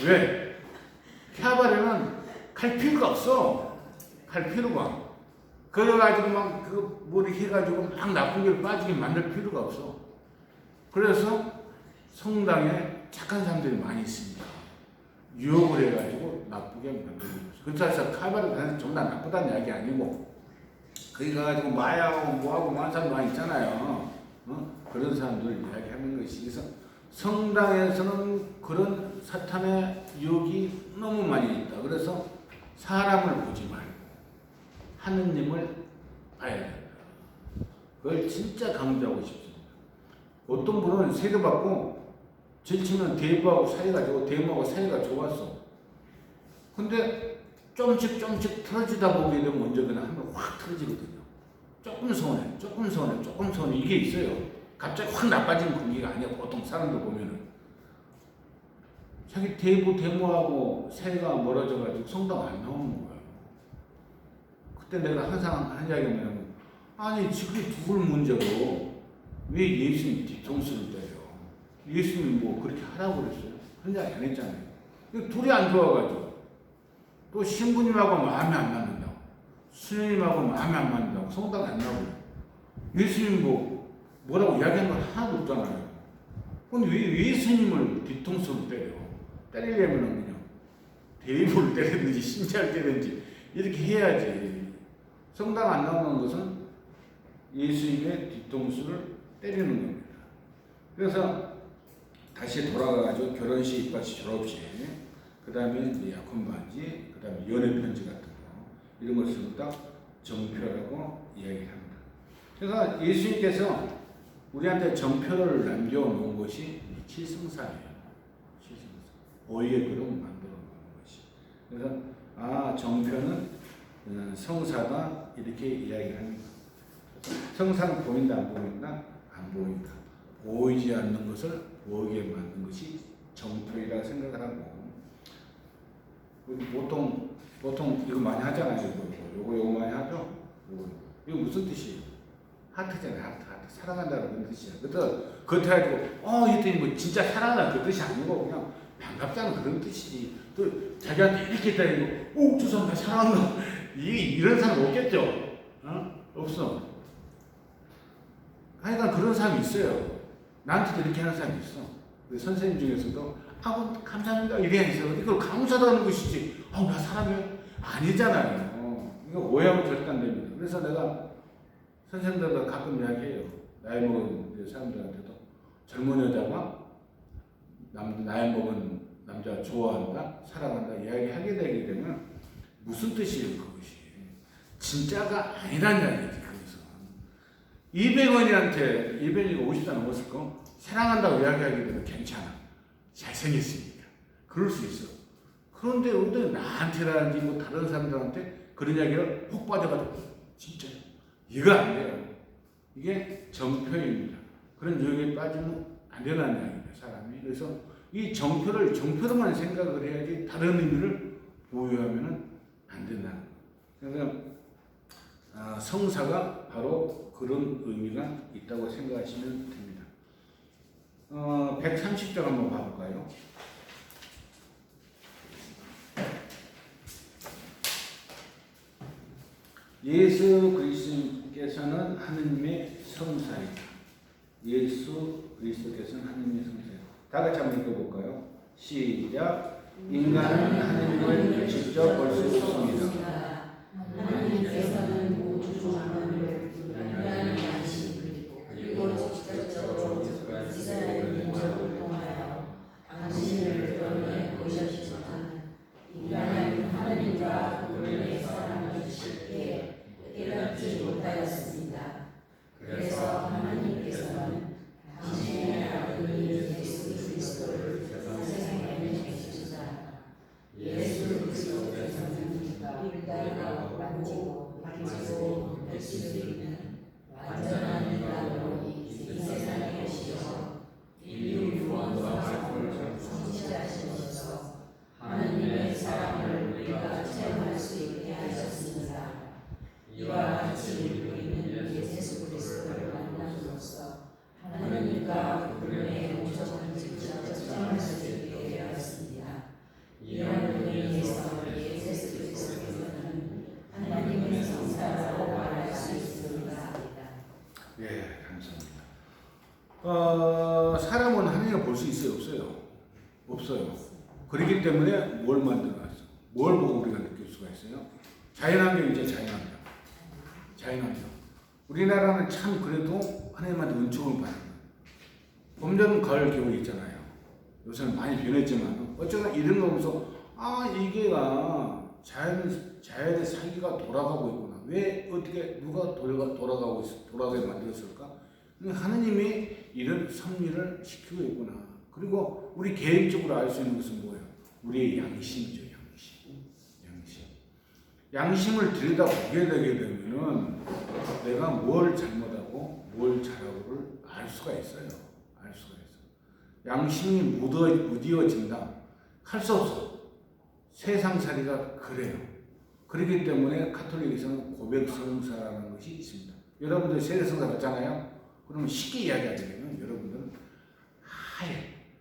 왜? 캬바레는 갈 필요가 없어. 갈 필요가. 그래가지고 막 그 머리 해가지고 막 나쁜 길 빠지게 만들 필요가 없어. 그래서 성당에 착한 사람들이 많이 있습니다. 유혹을 해가지고 나쁘게 만들고 있어. 그래서 캬바레는 전부 다 나쁘다는 이야기 아니고 거기 가가지고 마약하고 뭐하고 많은 사람 많이 있잖아요. 그런 사람들 이야기하는 것이. 그래서 성당에서는 그런 사탄의 유혹이 너무 많이 있다. 그래서 사람을 보지 말고 하느님을 봐야 된다. 그걸 진짜 강조하고 싶습니다. 어떤 분은 세례받고 질치면 대부하고 사이가 좋고 대모하고 사이가 좋았어. 근데 조금씩 틀어지다 보게 되면 먼저 그냥 한번 확 틀어지거든요. 조금 서운해 이게 있어요. 갑자기 확 나빠지는 분위기가 아니야. 보통 사람들 보면은 자기 대모하고 사이가 멀어져가지고 성당 안 나오는 거예요. 그때 내가 항상 한 이야기가 뭐냐면, 아니 지금 둘 문제로 왜 예수님 뒤통수를 때려? 예수님이 뭐 그렇게 하라고 그랬어요? 그런 이야기 안 했잖아요. 둘이 안 좋아가지고 또 신부님하고 마음에 안 맞는다고, 수녀님하고 마음에 안 맞는다고 성당 안 나오고, 예수님 뭐라고 이야기한 건 하나도 없잖아요. 근데 왜 예수님을 뒤통수를 때려? 때리려면 그냥 대입을 때리든지 신자를 때리든지 이렇게 해야지. 성당 안 나오는 것은 예수님의 뒤통수를 때리는 겁니다. 그래서 다시 돌아가가지고 결혼식, 입학식, 졸업식, 그 다음에 약혼 반지, 그 다음에 연애 편지 같은 거, 이런 것을 딱 정표라고 이야기합니다. 그래서 예수님께서 우리한테 정표를 남겨놓은 것이 칠성사예요. 오히려 그럼 만들어 놓은 것이. 그래서 정표는 성사가 이렇게 이야기를 합니다. 성사는 보인다 안 보인다? 안 보인다. 보이지 않는 것을 보이게 만든 것이 정표이라고 생각을 하고, 보통 이거 많이 하잖아요. 요거 많이 하죠. 이거 무슨 뜻이에요? 하트잖아요. 하트. 사랑한다는 그런 뜻이야. 그래서 그렇게 해가지고 이랬더니 뭐 진짜 사랑한다는 그 뜻이 아니고 그냥 반갑다는 그런 뜻이지. 또 자기한테 이렇게 했다니, 저 사람 나 사랑한다. 이런 사람 없겠죠? 없어. 하여간 그런 사람이 있어요. 나한테도 이렇게 하는 사람이 있어. 선생님 중에서도 감사합니다 이래 있어. 이걸 감사하는 것이지. 나 사랑해. 아니잖아요. 이거 오해하면 절대 안 됩니다. 그래서 내가 선생님들과 가끔 이야기해요. 나이 먹은 사람들한테도 젊은 여자가 나이 먹은 남자 좋아한다, 사랑한다 이야기하게 되게 되면 무슨 뜻이에요 그것이? 진짜가 아니란 이야기지. 그래서 200원이가 50살 넘었을 거 사랑한다고 이야기하게 되면 괜찮아. 잘생겼으니까. 그럴 수 있어. 그런데 어떤 나한테라든지 뭐 다른 사람들한테 그런 이야기를 혹 받아가지고 진짜 이거 안 돼요. 이게 정표입니다. 그런 유혹에 빠지면 안 되는 이야기입니다. 사람이. 그래서 이 정표로만 생각을 해야지 다른 의미를 보유하면 안 된다는 거예요. 그래서 성사가 바로 그런 의미가 있다고 생각하시면 됩니다. 130장 한번 봐볼까요? 예수 그리스도께서는 하느님의 성사이다. 예수 그리스도께서는 하느님의 성사이다. 다 같이 한번 읽어볼까요? 시작. 인간은 하느님을 직접 볼 수 없습니다. 하나님께서는 우주 만물을 인간을 만지시고 그리고 직접적으로 이스라엘 민족을 통하여 당신을 드러내 보셨지만 인간은 하나님과 그분의 사랑을 쉽게 깨닫지 못하였습니다. 그래서 하나님께서는 당신의 아들인 예수 그리스도를 세상에 내주시자. 예수 그리스도께서는 일단과 만지고 뱉으시고 감사합니다. 사람은 하나님을 볼 수 있어요, 없어요? 없어요. 그렇기 때문에 뭘 만들어놨어? 뭘 보고 우리가 느낄 수가 있어요? 자연환경이죠, 자연환경. 자연환경. 우리나라는 참 그래도 하나님한테 은총을 받는 거예요. 봄, 가을, 겨울 있잖아요. 요새는 많이 변했지만 어쩌나 이런 거 보면서 이게가 자연의 살기가 돌아가고 있구나. 왜 어떻게 누가 돌아가게 만들었을까? 하나님이 이런 섭리를 시키고 있구나. 그리고 우리 개인적으로 알 수 있는 것은 뭐예요? 우리의 양심이죠. 양심을 들여다보게 되게 되면은 내가 뭘 잘못하고 뭘 잘하고를 알 수가 있어요. 양심이 무디어진다. 할 수 없어. 세상살이가 그래요. 그렇기 때문에 카톨릭에서는 고백성사라는 것이 있습니다. 여러분들 세례성사 받잖아요. 그러면 쉽게 이야기하자면 여러분들은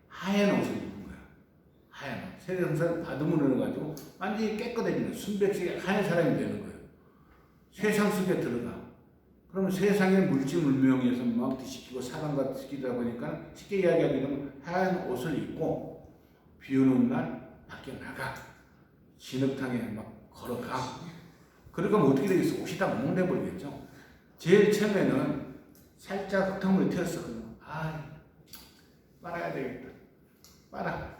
하얀 옷을 입은 거야. 하얀 옷. 세례성사를 받으면 가지고 완전히 깨끗해지는 순백색의 하얀 사람이 되는 거예요. 세상 속에 들어가. 그러면 세상의 물질물명에서 막 뒤집히고 사람과 뒤집히다 보니까 쉽게 이야기하게 되면 하얀 옷을 입고 비 오는 날 밖에 나가. 진흙탕에 막 걸어가. 그러니까 어떻게 되겠어? 옷이 다 몽돼버리겠죠. 제일 처음에는 살짝 흙탕물에 튀었어. 빨아야 되겠다. 빨아.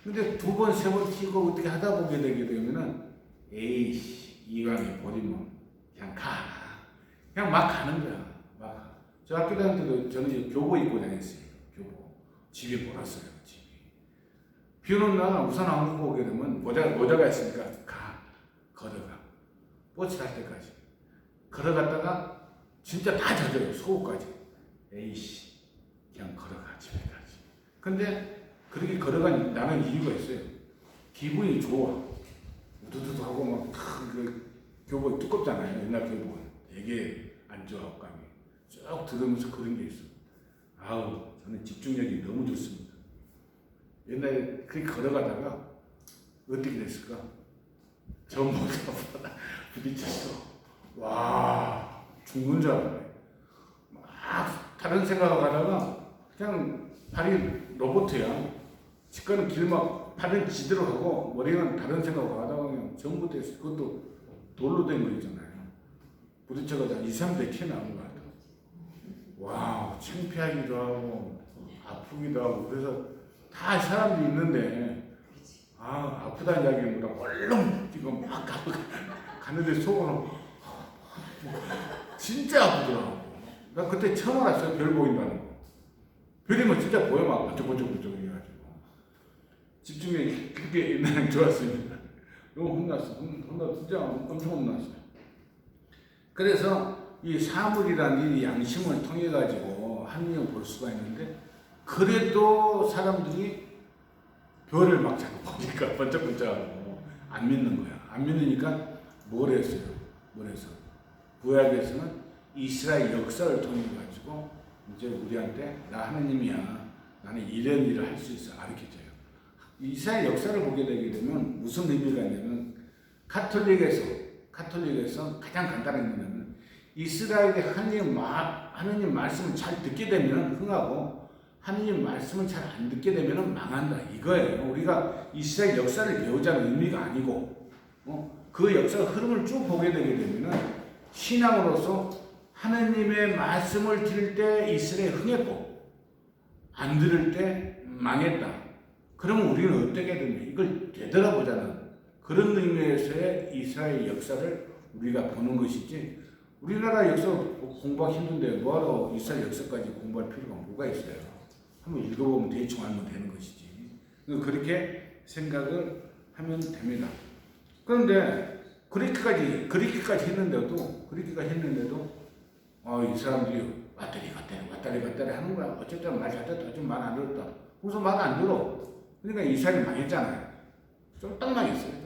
근데 두 번, 세 번 튀고 어떻게 하다 보게 되게 되면은 에이씨, 이왕에 버리면 그냥 가. 그냥 막 가는 거야. 막. 저 학교 다닐 때도 저는 이제 교복 입고 다녔어요. 교복. 집에 몰았어요. 집에. 비 오는 날 우산 안 갖고 오게 되면 모자가 있으니까 걸어가. 버스 탈 때까지. 걸어갔다가 진짜 다 젖어요. 속옷까지. 에이씨, 그냥 걸어가 집에까지. 근데 그렇게 걸어간 나는 이유가 있어요. 기분이 좋아. 우두두두 하고 막 교복이 두껍잖아요. 옛날 교복은. 되게 안 좋아, 감이. 쭉 들으면서 그런 게 있어. 저는 집중력이 너무 좋습니다. 옛날에 그렇게 걸어가다가 어떻게 됐을까? 저 모자보다 부딪혔어. 와, 죽는 줄 알았네. 막 다른 생각을 하다가 그냥 발이 로봇이야. 직관은 길 막 발은 지대로 가고 머리는 다른 생각을 하다가 그냥 전부 됐어. 그것도 돌로 된 거 있잖아요. 부딪혀가지고 2, 3대 튀어 나온 것 같아. 와, 창피하기도 하고 아프기도 하고. 그래서 다 사람들이 있는데 아프다는 이야기보다 얼른 지금 막 가는데 속으로 진짜 아프더라고. 나 그때 처음 알았어요. 별 보인다는 거. 별이면 진짜 보여. 막 번쩍번쩍 해가지고. 집중력이 그렇게 옛날에 좋았습니다. 너무 혼났어. 진짜 엄청 혼났어요. 그래서 이 사물이라는 이 양심을 통해 가지고 하나님을 볼 수가 있는데, 그래도 사람들이 별을 막 자꾸 보니까 번쩍번쩍하고 안 믿는 거야. 안 믿으니까 뭘 했어요? 구약에서는 이스라엘 역사를 통해 가지고 이제 우리한테 나 하나님이야. 나는 이런 일을 할 수 있어. 가르쳐줘요. 이스라엘 역사를 보게 되게 되면 무슨 의미가 있냐면, 카톨릭에서 가장 간단한 의미는 이스라엘의 하나님 말씀을 잘 듣게 되면 흥하고 하나님 말씀을 잘 안 듣게 되면 망한다. 이거예요. 우리가 이스라엘 역사를 배우자는 의미가 아니고 그 역사 흐름을 쭉 보게 되게 되면 신앙으로서 하나님의 말씀을 들을 때 이스라엘 흥했고 안 들을 때 망했다. 그러면 우리는 어떻게 되냐? 이걸 되돌아보자는 그런 의미에서의 이스라엘 역사를 우리가 보는 것이지, 우리나라 역사 공부하기 힘든데 뭐하러 이스라엘 역사까지 공부할 필요가 뭐가 있어요? 한번 읽어보면 대충 알면 되는 것이지. 그렇게 생각을 하면 됩니다. 그런데 그렇게까지 했는데도 이 사람들이 왔다리 갔다리 하는 거야. 어쨌든 말 잘 듣다, 어쨌든 말 안 들었다. 무슨 말 안 들어. 그러니까 이스라엘이 망했잖아요. 쫄딱 망했어요.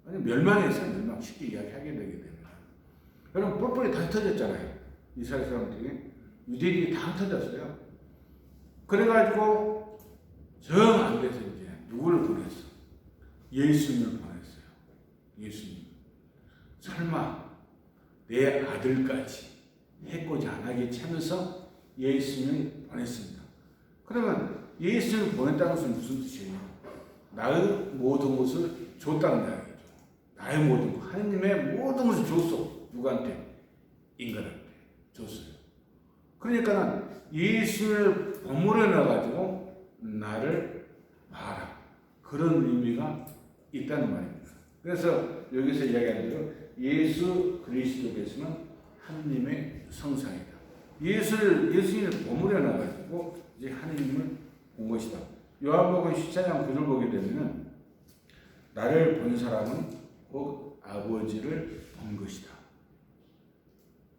아니 멸망했어요. 쉽게 이야기하게 되게 됩니다. 여러분 뿔뿔이 다 흩어졌잖아요. 이스라엘 사람들이. 유대인이 다 흩어졌어요. 그래가지고 정 안 돼서 이제 누구를 보냈어? 예수님을 보냈어요. 예수님. 설마 내 아들까지 해코지 안 하겠지 하면서 예수님을 보냈습니다. 그러면 예수님을 보냈다는 것은 무슨 뜻이에요? 나의 모든 것을 줬다는 이야기죠. 나의 모든 것, 하나님의 모든 것을 줬어. 누구한테? 인간한테 줬어요. 그러니까 예수를 버무려 놔가지고 나를 봐라. 그런 의미가 있다는 말입니다. 그래서 여기서 이야기하는 대로 예수 그리스도께서는 하나님의 성상이다. 예수님을 버무려 놔가지고 이제 하나님을 본 것이다. 요한복음 14장 9절 보게 되면 나를 본 사람은 곧 아버지를 본 것이다.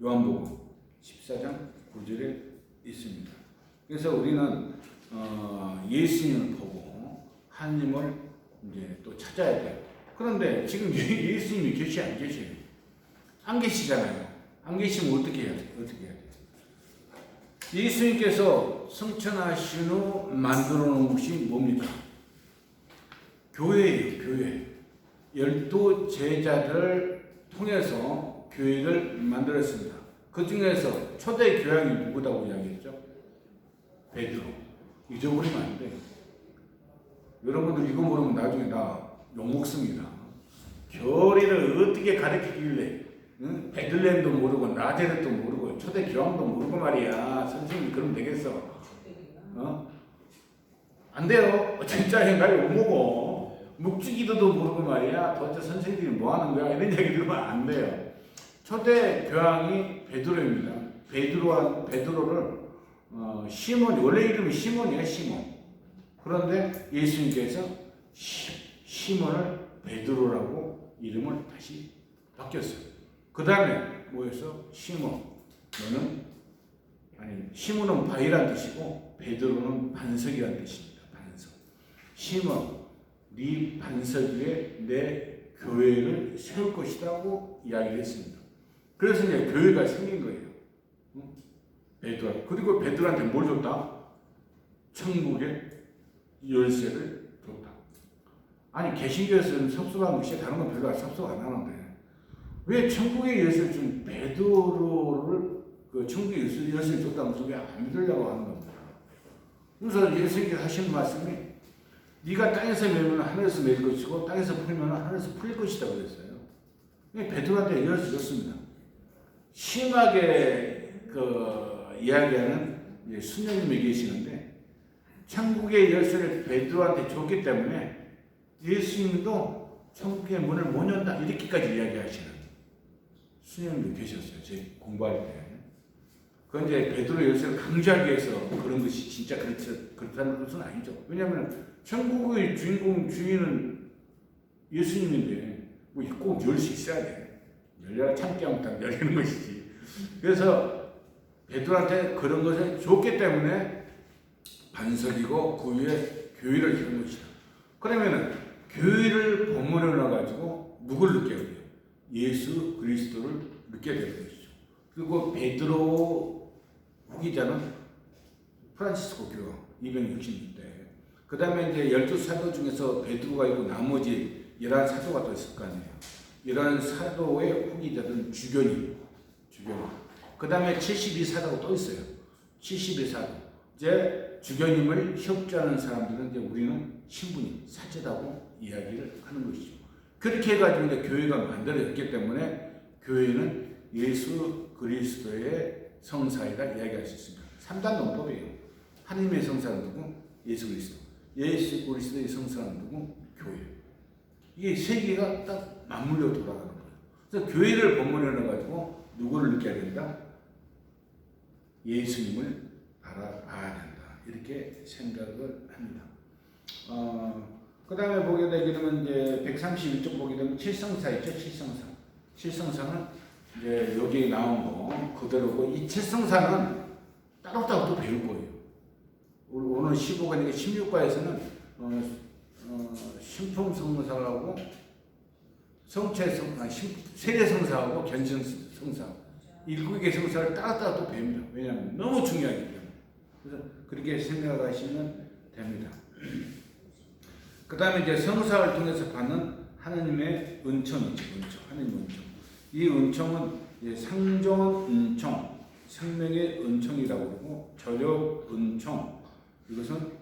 요한복음 14장 9절에 있습니다. 그래서 우리는 예수님을 보고 하나님을 이제 또 찾아야 돼요. 그런데 지금 예수님이 계시 안 계셔요? 안 계시잖아요. 안 계시면 어떻게 해야 돼요? 어떻게 해야 돼요? 예수님께서 성천하신 후 만들어 놓은 것이 뭡니까? 교회예요. 교회. 12 제자들을 통해서 교회를 만들었습니다. 그 중에서 초대 교양이 누구다고 이야기했죠? 베드로. 잊어버리면 안 돼요. 여러분들 이거 모르면 나중에 나 욕먹습니다. 교리를 어떻게 가르치길래 베들레헴도 모르고 나자렛도 모르고 초대 교황도 모르고 말이야. 선생님이 그러면 되겠어? 안 돼요. 진짜 행가를 못 먹어. 묵주기도도 모르고 말이야. 도대체 선생님이 뭐 하는 거야? 이런 얘기 들으면 안 돼요. 초대 교황이 베드로입니다. 베드로를 시몬, 원래 이름이 시몬이야, 시몬. 그런데 예수님께서 시몬을 베드로라고 이름을 다시 바뀌었어요. 그 다음에 뭐였어? 시몬. 시몬은 바위란 뜻이고 베드로는 반석이란 뜻입니다. 반석. 시몬, 네 반석 위에 내 교회를 세울 것이라고 이야기를 했습니다. 그래서 이제 교회가 생긴 거예요. 베드로. 그리고 베드로한테 뭘 줬다? 천국의 열쇠를 줬다. 아니 개신교에서는 섭섭한 것이 다른 건 별로 섭섭 안 하는데 왜 천국의 열쇠를 준 베드로를 그 천국의 열쇠를 줬다는 소리 안 믿으려고 하는 겁니다. 그래서 예수님께서 하시는 말씀이 네가 땅에서 매면 하늘에서 매일 것이고 땅에서 풀면 하늘에서 풀릴 것이다 그랬어요. 베드로한테 열쇠를 줬습니다. 심하게 이야기하는 수녀님이 계시는데 천국의 열쇠를 베드로한테 줬기 때문에 예수님도 천국의 문을 못 연다 이렇게까지 이야기하시는 수녀님도 계셨어요. 제 공부할 때. 그건 이제 베드로 열쇠를 강조하기 위해서 그런 것이 진짜 그렇다는 것은 아니죠. 왜냐하면 천국의 주인은 예수님인데 뭐 꼭 열 수 있어야 돼. 열려야 참기 않고 열리는 것이지. 그래서 베드로한테 그런 것을 줬기 때문에 반석이고 그 위에 교회를 세운 것이다. 그러면은 교회를 버무려 놔가지고 누굴 느껴야 돼요? 예수 그리스도를 믿게 되는 것이죠. 그리고 베드로 후기자는 프란시스코 교황 266대. 그 다음에 이제 12사도 중에서 베드로가 있고 나머지 11사도가 또 있을 거 아니에요. 이런 사도의 후기자들은 주교님. 그 다음에 72사도가 또 있어요. 72사도. 이제 주교님을 협조하는 사람들은 이제 우리는 신부님, 사제라고 이야기를 하는 것이죠. 그렇게 해가지고 이제 교회가 만들어졌기 때문에 교회는 예수 그리스도의 성사이다 이야기할 수 있습니다. 3단 논법이에요. 하나님의 성사는 누구? 예수 그리스도. 예수 그리스도의 성사는 누구? 교회. 이게 세 개가 딱 맞물려 돌아가는 거예요. 그래서 교회를 버무려 놔가지고 누구를 느껴야 된다? 예수님을 알아봐야 된다. 이렇게 생각을 합니다. 그 다음에 보게 되면 이제 131쪽 보게 되면 칠성사 있죠? 칠성사는 이제 여기 나온 거 그대로고 이 칠성사는 따로따로 또 배울 거예요. 오늘 15과니까 16과에서는 신품성사하고 세례성사하고 견성성사 7개의 성사를 따로따로 또 배웁니다. 왜냐하면 너무 중요하기 때문에. 그래서 그렇게 생각하시면 됩니다. 그 다음에 이제 성사를 통해서 받는 하나님의 은총이죠. 하나님의 은총. 이 은총은 이제 상존 은총, 생명의 은총이라고 그러고 저력 은총 이것은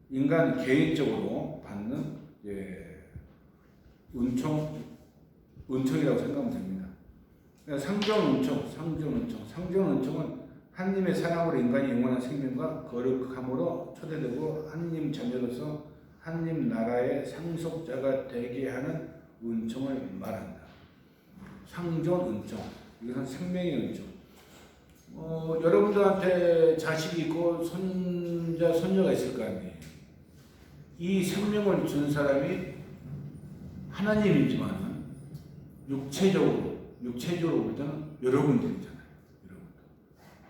인간 개인적으로 받는 은총이라고 생각하면 됩니다. 상존 은총은 하나님의 사랑으로 인간이 영원한 생명과 거룩함으로 초대되고 하나님 자녀로서 하나님 나라의 상속자가 되게 하는 은총을 말한다. 상존 은총, 이것은 생명의 은총. 여러분들한테 자식이 있고 손자, 손녀가 있을 거 아니에요. 이 생명을 준 사람이 하나님이지만 육체적으로 볼 때는 여러분들이잖아요.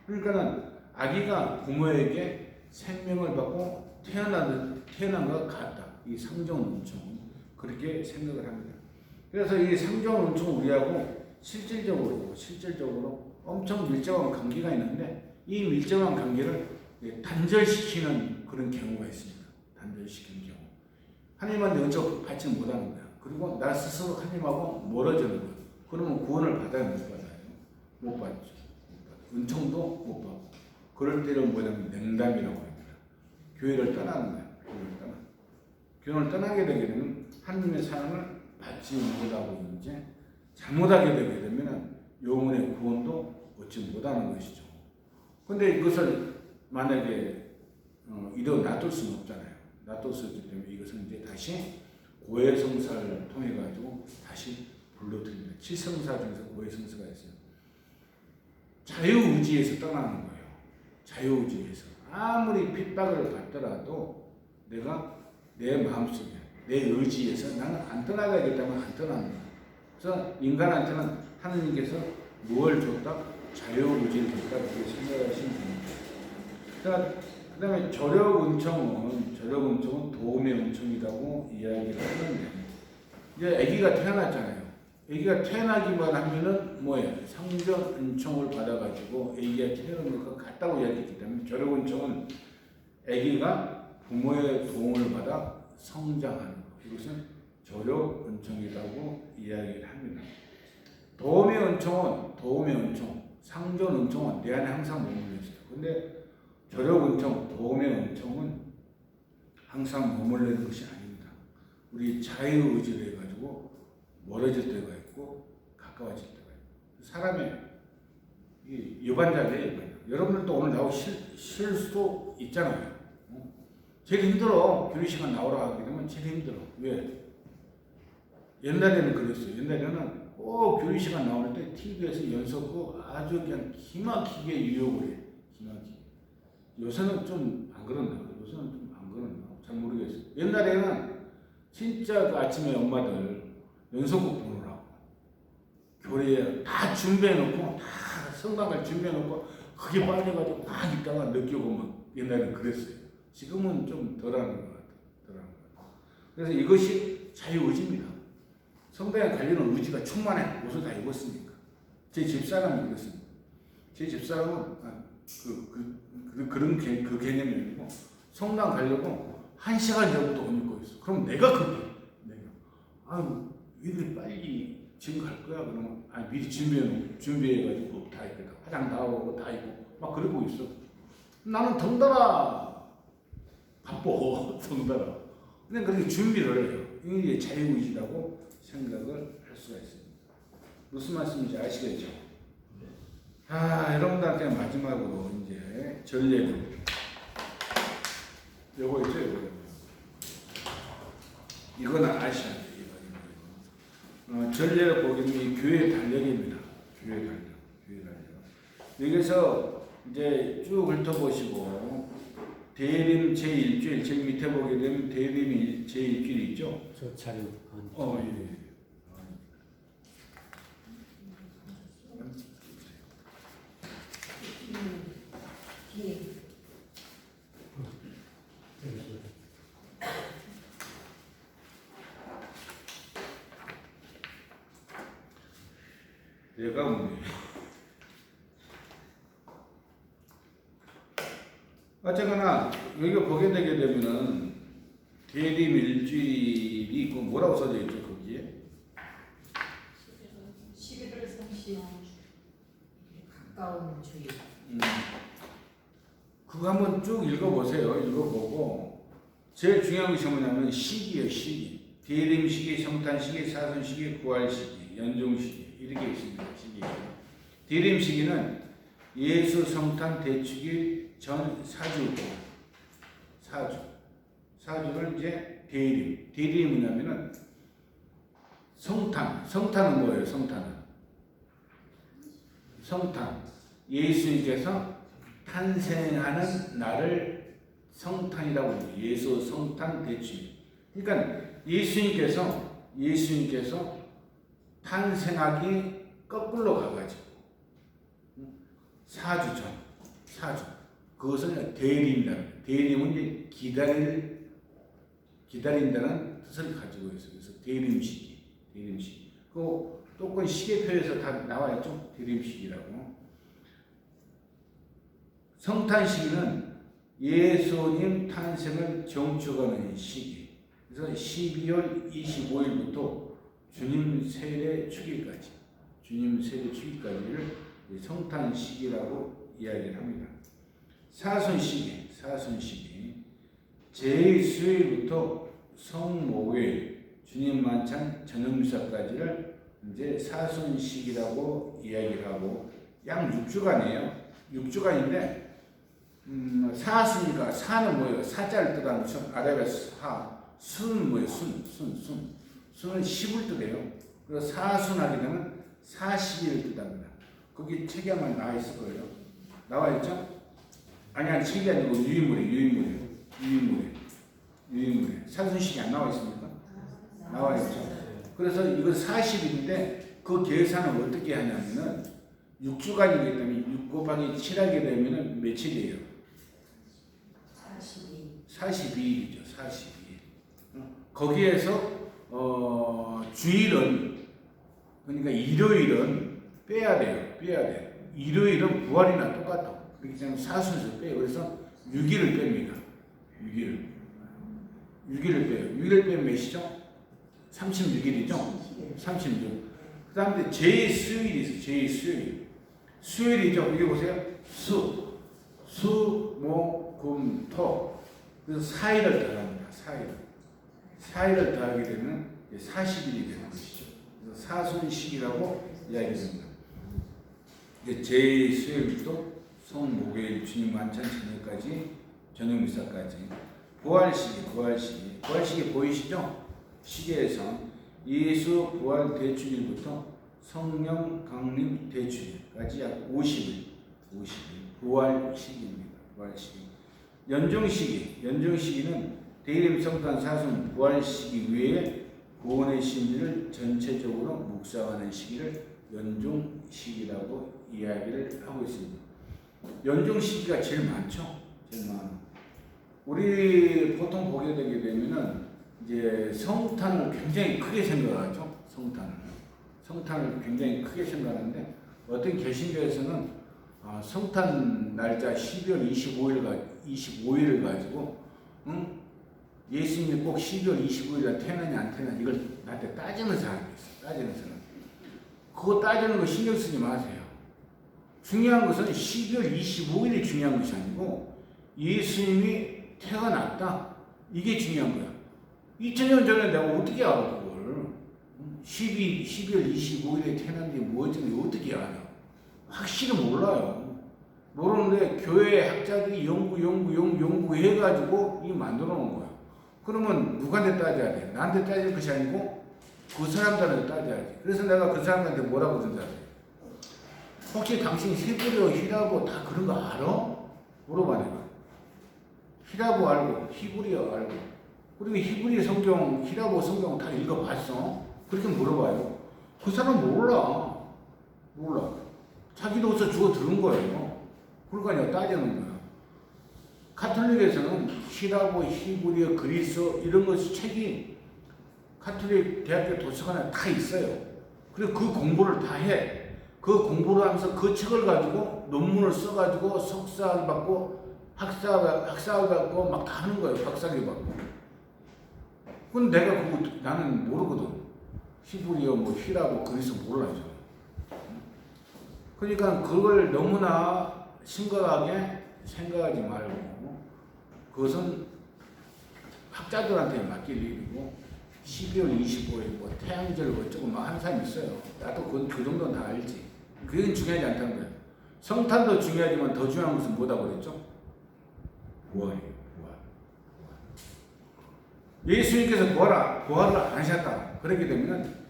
그러니까는 아기가 부모에게 생명을 받고 태어난 것 같다. 이 상존 은총 그렇게 생각을 합니다. 그래서 이 상존 은총 우리하고 실질적으로 엄청 밀접한 관계가 있는데 이 밀접한 관계를 단절시키는 그런 경우가 있습니다. 단절시키는 경우. 하나님한테 은총 받지 못하는 거야. 그리고 나 스스로 하나님하고 멀어지는 거야. 그러면 구원을 받아요, 못 받아요? 못 받죠. 은총도 못 받고. 그럴 때는 뭐냐면 냉담이라고 합니다. 교회를 떠나는 거야. 교회를 떠나게 되게 되면 하나님의 사랑을 받지 못하고 이제 잘못하게 되게 되면 영혼의 구원도 얻지 못하는 것이죠. 근데 이것을 만약에 이대로 놔둘 수는 없잖아요. 놔둘 수 없기 때문에 이것은 이제 다시 고해성사를 통해 가지고 다시 불러드립니다. 7성사 중에서 고해성사가 있어요. 자유의지에서 떠나는 거예요. 자유의지에서 아무리 핍박을 받더라도 내가 내 마음속에 내 의지에서 나는 안 떠나가야겠다면 안 떠나는 거예요. 그래서 인간한테는 하나님께서 무엇을 줬다? 자유의지를 줬다. 그렇게 생각하시면 됩니다. 그 다음에 저력 은총은 도움의 은총이라고 이야기를 하는데 이제 아기가 태어났잖아요. 아기가 태어나기만 하면은 뭐예요? 상존 은총을 받아가지고 아기가 태어난 것과 같다고 이야기했기 때문에 저력 은총은 아기가 부모의 도움을 받아 성장하는 것. 이것은 저력 은총이라고 이야기를 합니다. 도움의 은총, 상존 은총은 내 안에 항상 머물러 있어요. 근데 저력 은총, 도움의 은총은 항상 머물러 있는 것이 아닙니다. 우리 자유의지를 해가지고 멀어질 때가 있고 가까워질 때가 있고 사람의 유반자예요. 여러분들도 오늘 나오고 쉴 수도 있잖아요. 제일 힘들어. 교리 시간 나오라 하게 되면 제일 힘들어. 왜? 옛날에는 그랬어요. 옛날에는 꼭 교리 시간 나올 때 TV에서 연속으로 아주 그냥 기막히게 유혹을 해. 기막히게. 요새는 좀 안 그런다. 잘 모르겠어요. 옛날에는 진짜 그 아침에 엄마들 연속극 보느라고 교리에 다 준비해놓고 다 성강을 준비해놓고 그게 빨려가지고 막 있다가 느끼고 막 옛날에는 그랬어요. 지금은 좀 덜하는 것 같아요. 그래서 이것이 자유의지입니다. 성당에 가려는 의지가 충만해. 옷을 다 입었으니까. 제 집사람이 그랬습니다. 제 집사람은 그런 그 개념이 아니고 성당 가려고 1시간 전부터 옷 입고 있어. 그럼 내가 이들이 빨리 지금 갈 거야. 그러면 미리 준비해가지고 다 입고 화장 다 하고 다 입고 막 그러고 있어. 나는 덩달아 바빠. 덩달아. 근데 그렇게 준비를 해요. 이게 자유의지라고 생각을 할 수가 있습니다. 무슨 말씀인지 아시겠죠? 여러분들한테 마지막으로 이제 전례를 요거 있죠, 이거는 아셔야 돼요. 전례를 보게 되면 교회 단력입니다. 교회 단력. 여기서 이제 쭉 훑어보시고 대림 제1주일 제일 밑에 보게 되면 대림 제1주일 있죠? 저 자료. 예. 얘가 없네. 어쨌거나 여기가 보게 되게 되면은 대림 일주일이 있고 뭐라고 써져 있죠 거기에? 11월 30일. 가까운주의. 그거 한번 쭉 읽어보세요. 읽어보고 제일 중요한 것이 뭐냐면 시기예요. 시기. 대림 시기, 성탄 시기, 사순 시기, 구할 시기, 연중 시기 이렇게 있습니다. 시기. 대림 시기는 예수 성탄 대축일 전 사주고 사주를 이제 대림. 대림이 뭐냐면은 성탄은 뭐예요? 성탄. 예수님께서 탄생하는 날을 성탄이라고 해요. 예수 성탄 대축일. 그러니까 예수님께서 탄생하기 거꾸로 가가지고 사주. 그것은 대림이라는 거예요. 대림은 이제 기다린다는 뜻을 가지고 있어요. 그래서 대림시기. 그 또한 시계표에서 다 나와있죠. 대림시기라고. 성탄시기는 예수님 탄생을 경축하는 시기. 그래서 12월 25일부터 주님 세례 축일까지를 성탄시기라고 이야기를 합니다. 사순시기 제2수요일부터 성목요일 주님 만찬 저녁미사까지를 이제 사순시기라고 이야기를 하고 약 6주간이에요. 6주간인데 사수니까 사는 뭐예요? 사자를 뜻하는 것은 아랍의 순은 뭐예요? 순은 10을 뜻해요. 그래서 사순하게 되면 40일을 뜻합니다. 거기 책에 아마 나와 있을 거예요. 나와 있죠? 아니 책이 아니고 유인물이에요. 사순식이 안 나와 있습니까? 나와 있죠. 그래서 이거 40일인데 그 계산을 어떻게 하냐면은 6주간이기 때문에 6 곱하기 7하게 되면은 며칠이에요? 42일이죠. 42일. 거기에서 주일은 그러니까 일요일은 빼야 돼요. 일요일은 부활이나 똑같아. 그렇기 때문에 사순에서 빼요. 그래서 6일을 뺍니다. 6일을 빼요. 6일을 빼면 몇이죠? 36일이죠? 36. 그 다음에 제2수요일이 있어요. 제2수요일. 수요일이죠. 여기 보세요. 수, 목, 금, 토. 그래서 4일을 더합니다. 4일을 더하게 되면 40일이 되는 것이죠. 그래서 사순식이라고 이야기합니다. 제2수요일부터 성목요일 주님 만찬 저녁까지 저녁 미사까지 부활시기 보이시죠? 시계에서 예수 부활 대축일부터 성령 강림 대축일까지 약 50일 부활시기입니다. 연중시기는 대림 성탄 사순 부활시기 외에 구원의 신비를 전체적으로 묵상하는 시기를 연중시기라고 이야기를 하고 있습니다. 연중시기가 제일 많죠. 우리 보통 보게 되게 되면은 이제 성탄을 굉장히 크게 생각하죠. 성탄을 굉장히 크게 생각하는데 어떤 개신교에서는 성탄 날짜 12월 25일을 가지고 예수님이 꼭 12월 25일에 태어나냐 안 태어나냐 이걸 나한테 따지면서 하고 있어요. 그거 따지는 거 신경 쓰지 마세요. 중요한 것은 12월 25일이 중요한 것이 아니고 예수님이 태어났다. 이게 중요한 거야. 2000년 전에 내가 어떻게 알아 그걸. 12월 25일에 태어났는데 뭐였는지 어떻게 알아. 확실히 몰라요. 모르는데 교회 학자들이 연구해가지고 이게 만들어 놓은 거야. 그러면 누구한테 따져야 돼? 나한테 따질 것이 아니고 그 사람들한테 따져야지. 그래서 내가 그 사람한테 뭐라고 그러는지 알아요? 혹시 당신 세브리오, 히라보 다 그런 거 알아? 물어봐 내가. 히라보 알고 히브리어 알고 그리고 히브리 성경, 히라보 성경 다 읽어봤어? 그렇게 물어봐요. 그 사람 몰라. 자기도 죽어 들은 거예요. 그러니까 따지는 거야. 가톨릭에서는 히라보, 히브리어, 그리스어 이런 것 책이 가톨릭 대학교 도서관에 다 있어요. 그리고 그 공부를 다 해. 그 공부를 하면서 그 책을 가지고 논문을 써가지고 석사를 받고 학사를 받고 막 다 하는 거예요. 박사를 받고. 근데 내가 그거 나는 모르거든. 히브리어, 히라보, 그리스어 몰라요. 그러니까 그걸 너무나 심각하게 생각하지 말고 그것은 학자들한테 맡길 일이고 12월 25일 뭐 태양절 어쩌고 막 하는 사람이 있어요. 나도 그 정도는 다 알지. 그건 중요하지 않다는 거예요. 성탄도 중요하지만 더 중요한 것은 뭐다 그랬죠? 부활이에요. 부활. 예수님께서 부활을 안 하셨다. 그렇게 되면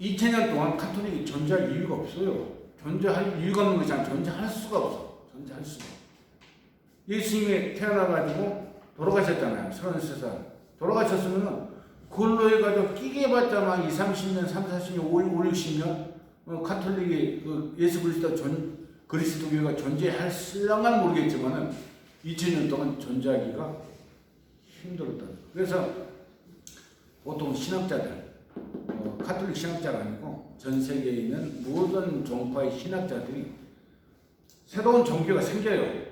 2000년 동안 카톨릭이 존재할 이유가 없어요. 존재할 이유가 없는 것이 아니라 존재할 수가 없어. 존재할 수가. 예수님이 태어나가지고 돌아가셨잖아요. 33살. 돌아가셨으면 그걸로 해가지고 끼게 봤자만 20, 30년, 30, 40년, 5, 60년 카톨릭이 그 예수 그리스도교가 존재할을랑은 모르겠지만은 2000년 동안 존재하기가 힘들었다. 그래서 보통 신학자들, 카톨릭 신학자가 아니고 전 세계에 있는 모든 종파의 신학자들이 새로운 종교가 생겨요.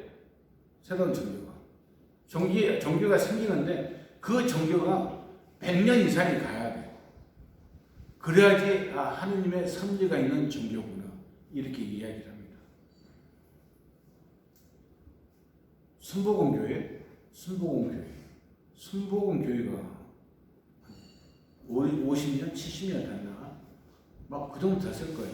새로운 종교가. 종교가 생기는데 그 종교가 100년 이상이 가야 돼요. 그래야지 하느님의 섭리가 있는 종교구나 이렇게 이야기를 합니다. 순복음교회가 50년, 70년 됐나? 막 그 정도 됐을 거예요.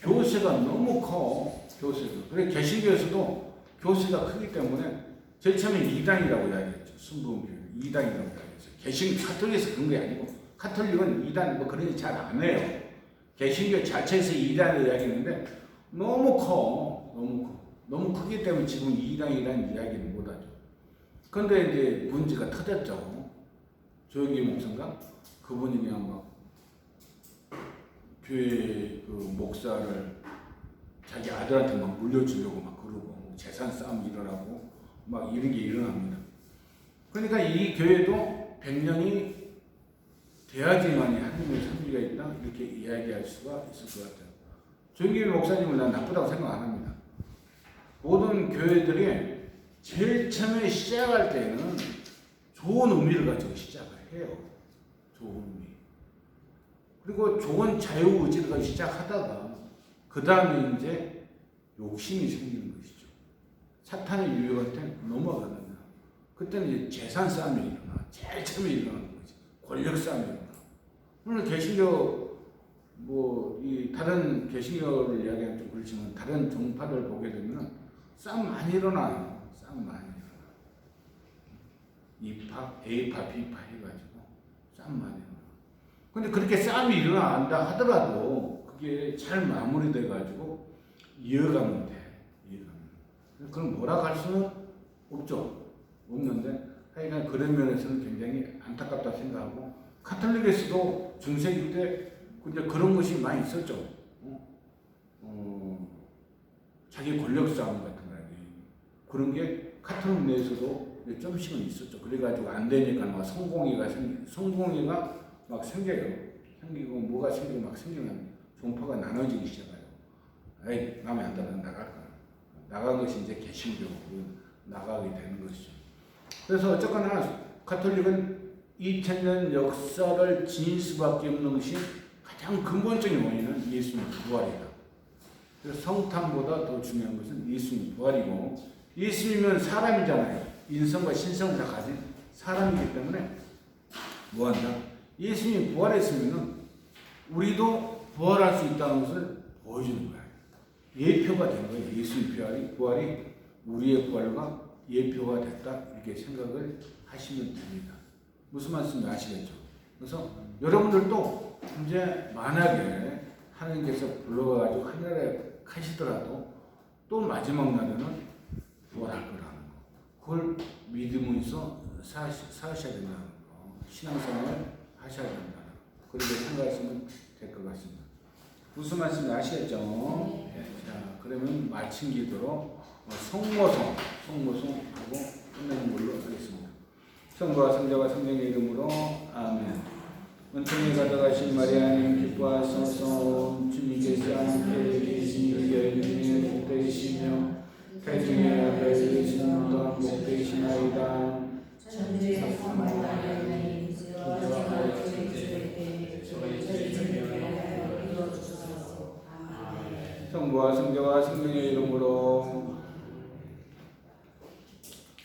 교세가 너무 커, 교세가. 그래 개신교에서도 교세가 크기 때문에 제일 처음에 이단이라고 이야기했죠. 순복음교회 이단이라고 이야기했어요. 개신 카톨릭에서 그런 게 아니고 카톨릭은 이단 뭐 그런 게 잘 안 해요. 개신교 자체에서 이단을 이야기했는데 너무 커, 너무 크기 때문에 지금 이단이라는 이야기는 못하죠. 그런데 이제 문제가 터졌죠. 조영기 목사인가? 그분이 그냥 막 교회 그 목사를 자기 아들한테 막 물려주려고 막 그러고 재산 싸움 일어나고 막 이런 게 일어납니다. 그러니까 이 교회도 100년이 돼야지만이 하나님의 섭리가 있다 이렇게 이야기할 수가 있을 것 같아요. 조영기 목사님은 난 나쁘다고 생각 안 합니다. 모든 교회들이 제일 처음에 시작할 때는 좋은 의미를 가지고 시작을 해요. 좋은 의미. 그리고 좋은 자유의지를 가지고 시작하다가 그 다음에 이제 욕심이 생기는 것이죠. 사탄의 유혹한테 넘어가는 거야. 그때는 이제 재산 싸움이 일어나. 제일 처음에 일어나는 거지. 권력 싸움이 일어나. 오늘 개신교 이 다른 개신교를 이야기하면 좀 그렇지만 다른 종파를 보게 되면 싸움 많이 일어나요. 싸움 많이 일어나. E파, A파, B파 해가지고 싸움 많이 일어나. 근데 그렇게 싸움이 일어난다 하더라도 그게 잘 마무리돼가지고 이어가면 돼. 그럼 뭐라고 할 수는 없죠. 없는데 하여간 그런 면에서는 굉장히 안타깝다 생각하고 카톨릭에서도 중세기 때 그런 것이 많이 있었죠. 자기 권력 싸움 같은 거 그런 게 카톨릭 내에서도 좀씩은 있었죠. 그래가지고 안 되니까 막 성공회가 막 생겨요. 생기고 뭐가 생기고 막 생기면 종파가 나눠지기 시작해요. 에이 마음에 안 들어 나갈 거야. 나간 것이 이제 개신교로 나가게 되는 것이죠. 그래서 어쨌거나 카톨릭은 2000년 역사를 지닐 수밖에 없는 것이 가장 근본적인 원인은 예수님 부활이다. 그래서 성탄보다 더 중요한 것은 예수님 부활이고 예수님은 사람이잖아요. 인성과 신성을 다 가진 사람이기 때문에 뭐한다? 예수님이 부활했으면 우리도 부활할 수 있다는 것을 보여주는 거야. 예표가 되는 거예요. 예수님 부활이 우리의 부활과 예표가 됐다. 이렇게 생각을 하시면 됩니다. 무슨 말씀인지 아시겠죠? 그래서 여러분들도 이제 만약에 하나님께서 불러가지고 하늘에 가시더라도 또 마지막 날에는 부활할 거라는 거. 그걸 믿으면서 사셔야 된다는 거. 신앙생활을 하셔야 된다는 거. 그렇게 생각하시면 될 것 같습니다. 무슨 말씀인지 아시겠죠? 네. 자, 그러면 마친 기도로 성모송 하고 끝내는 걸로 하겠습니다. 성부와 성자와 성령의 이름으로 아멘. 은총에 가져가신 마리아님 기뻐하소서. 주님께서 함께 계시니 여인중에 복되시며 태중의 아들 예수님 또한 복되시나이다. 천주의 성모 마리아님 저희와 저희 죄를 저희 죄를 이루어 주소서. 아멘. 성부와 성자와 성령의 이름으로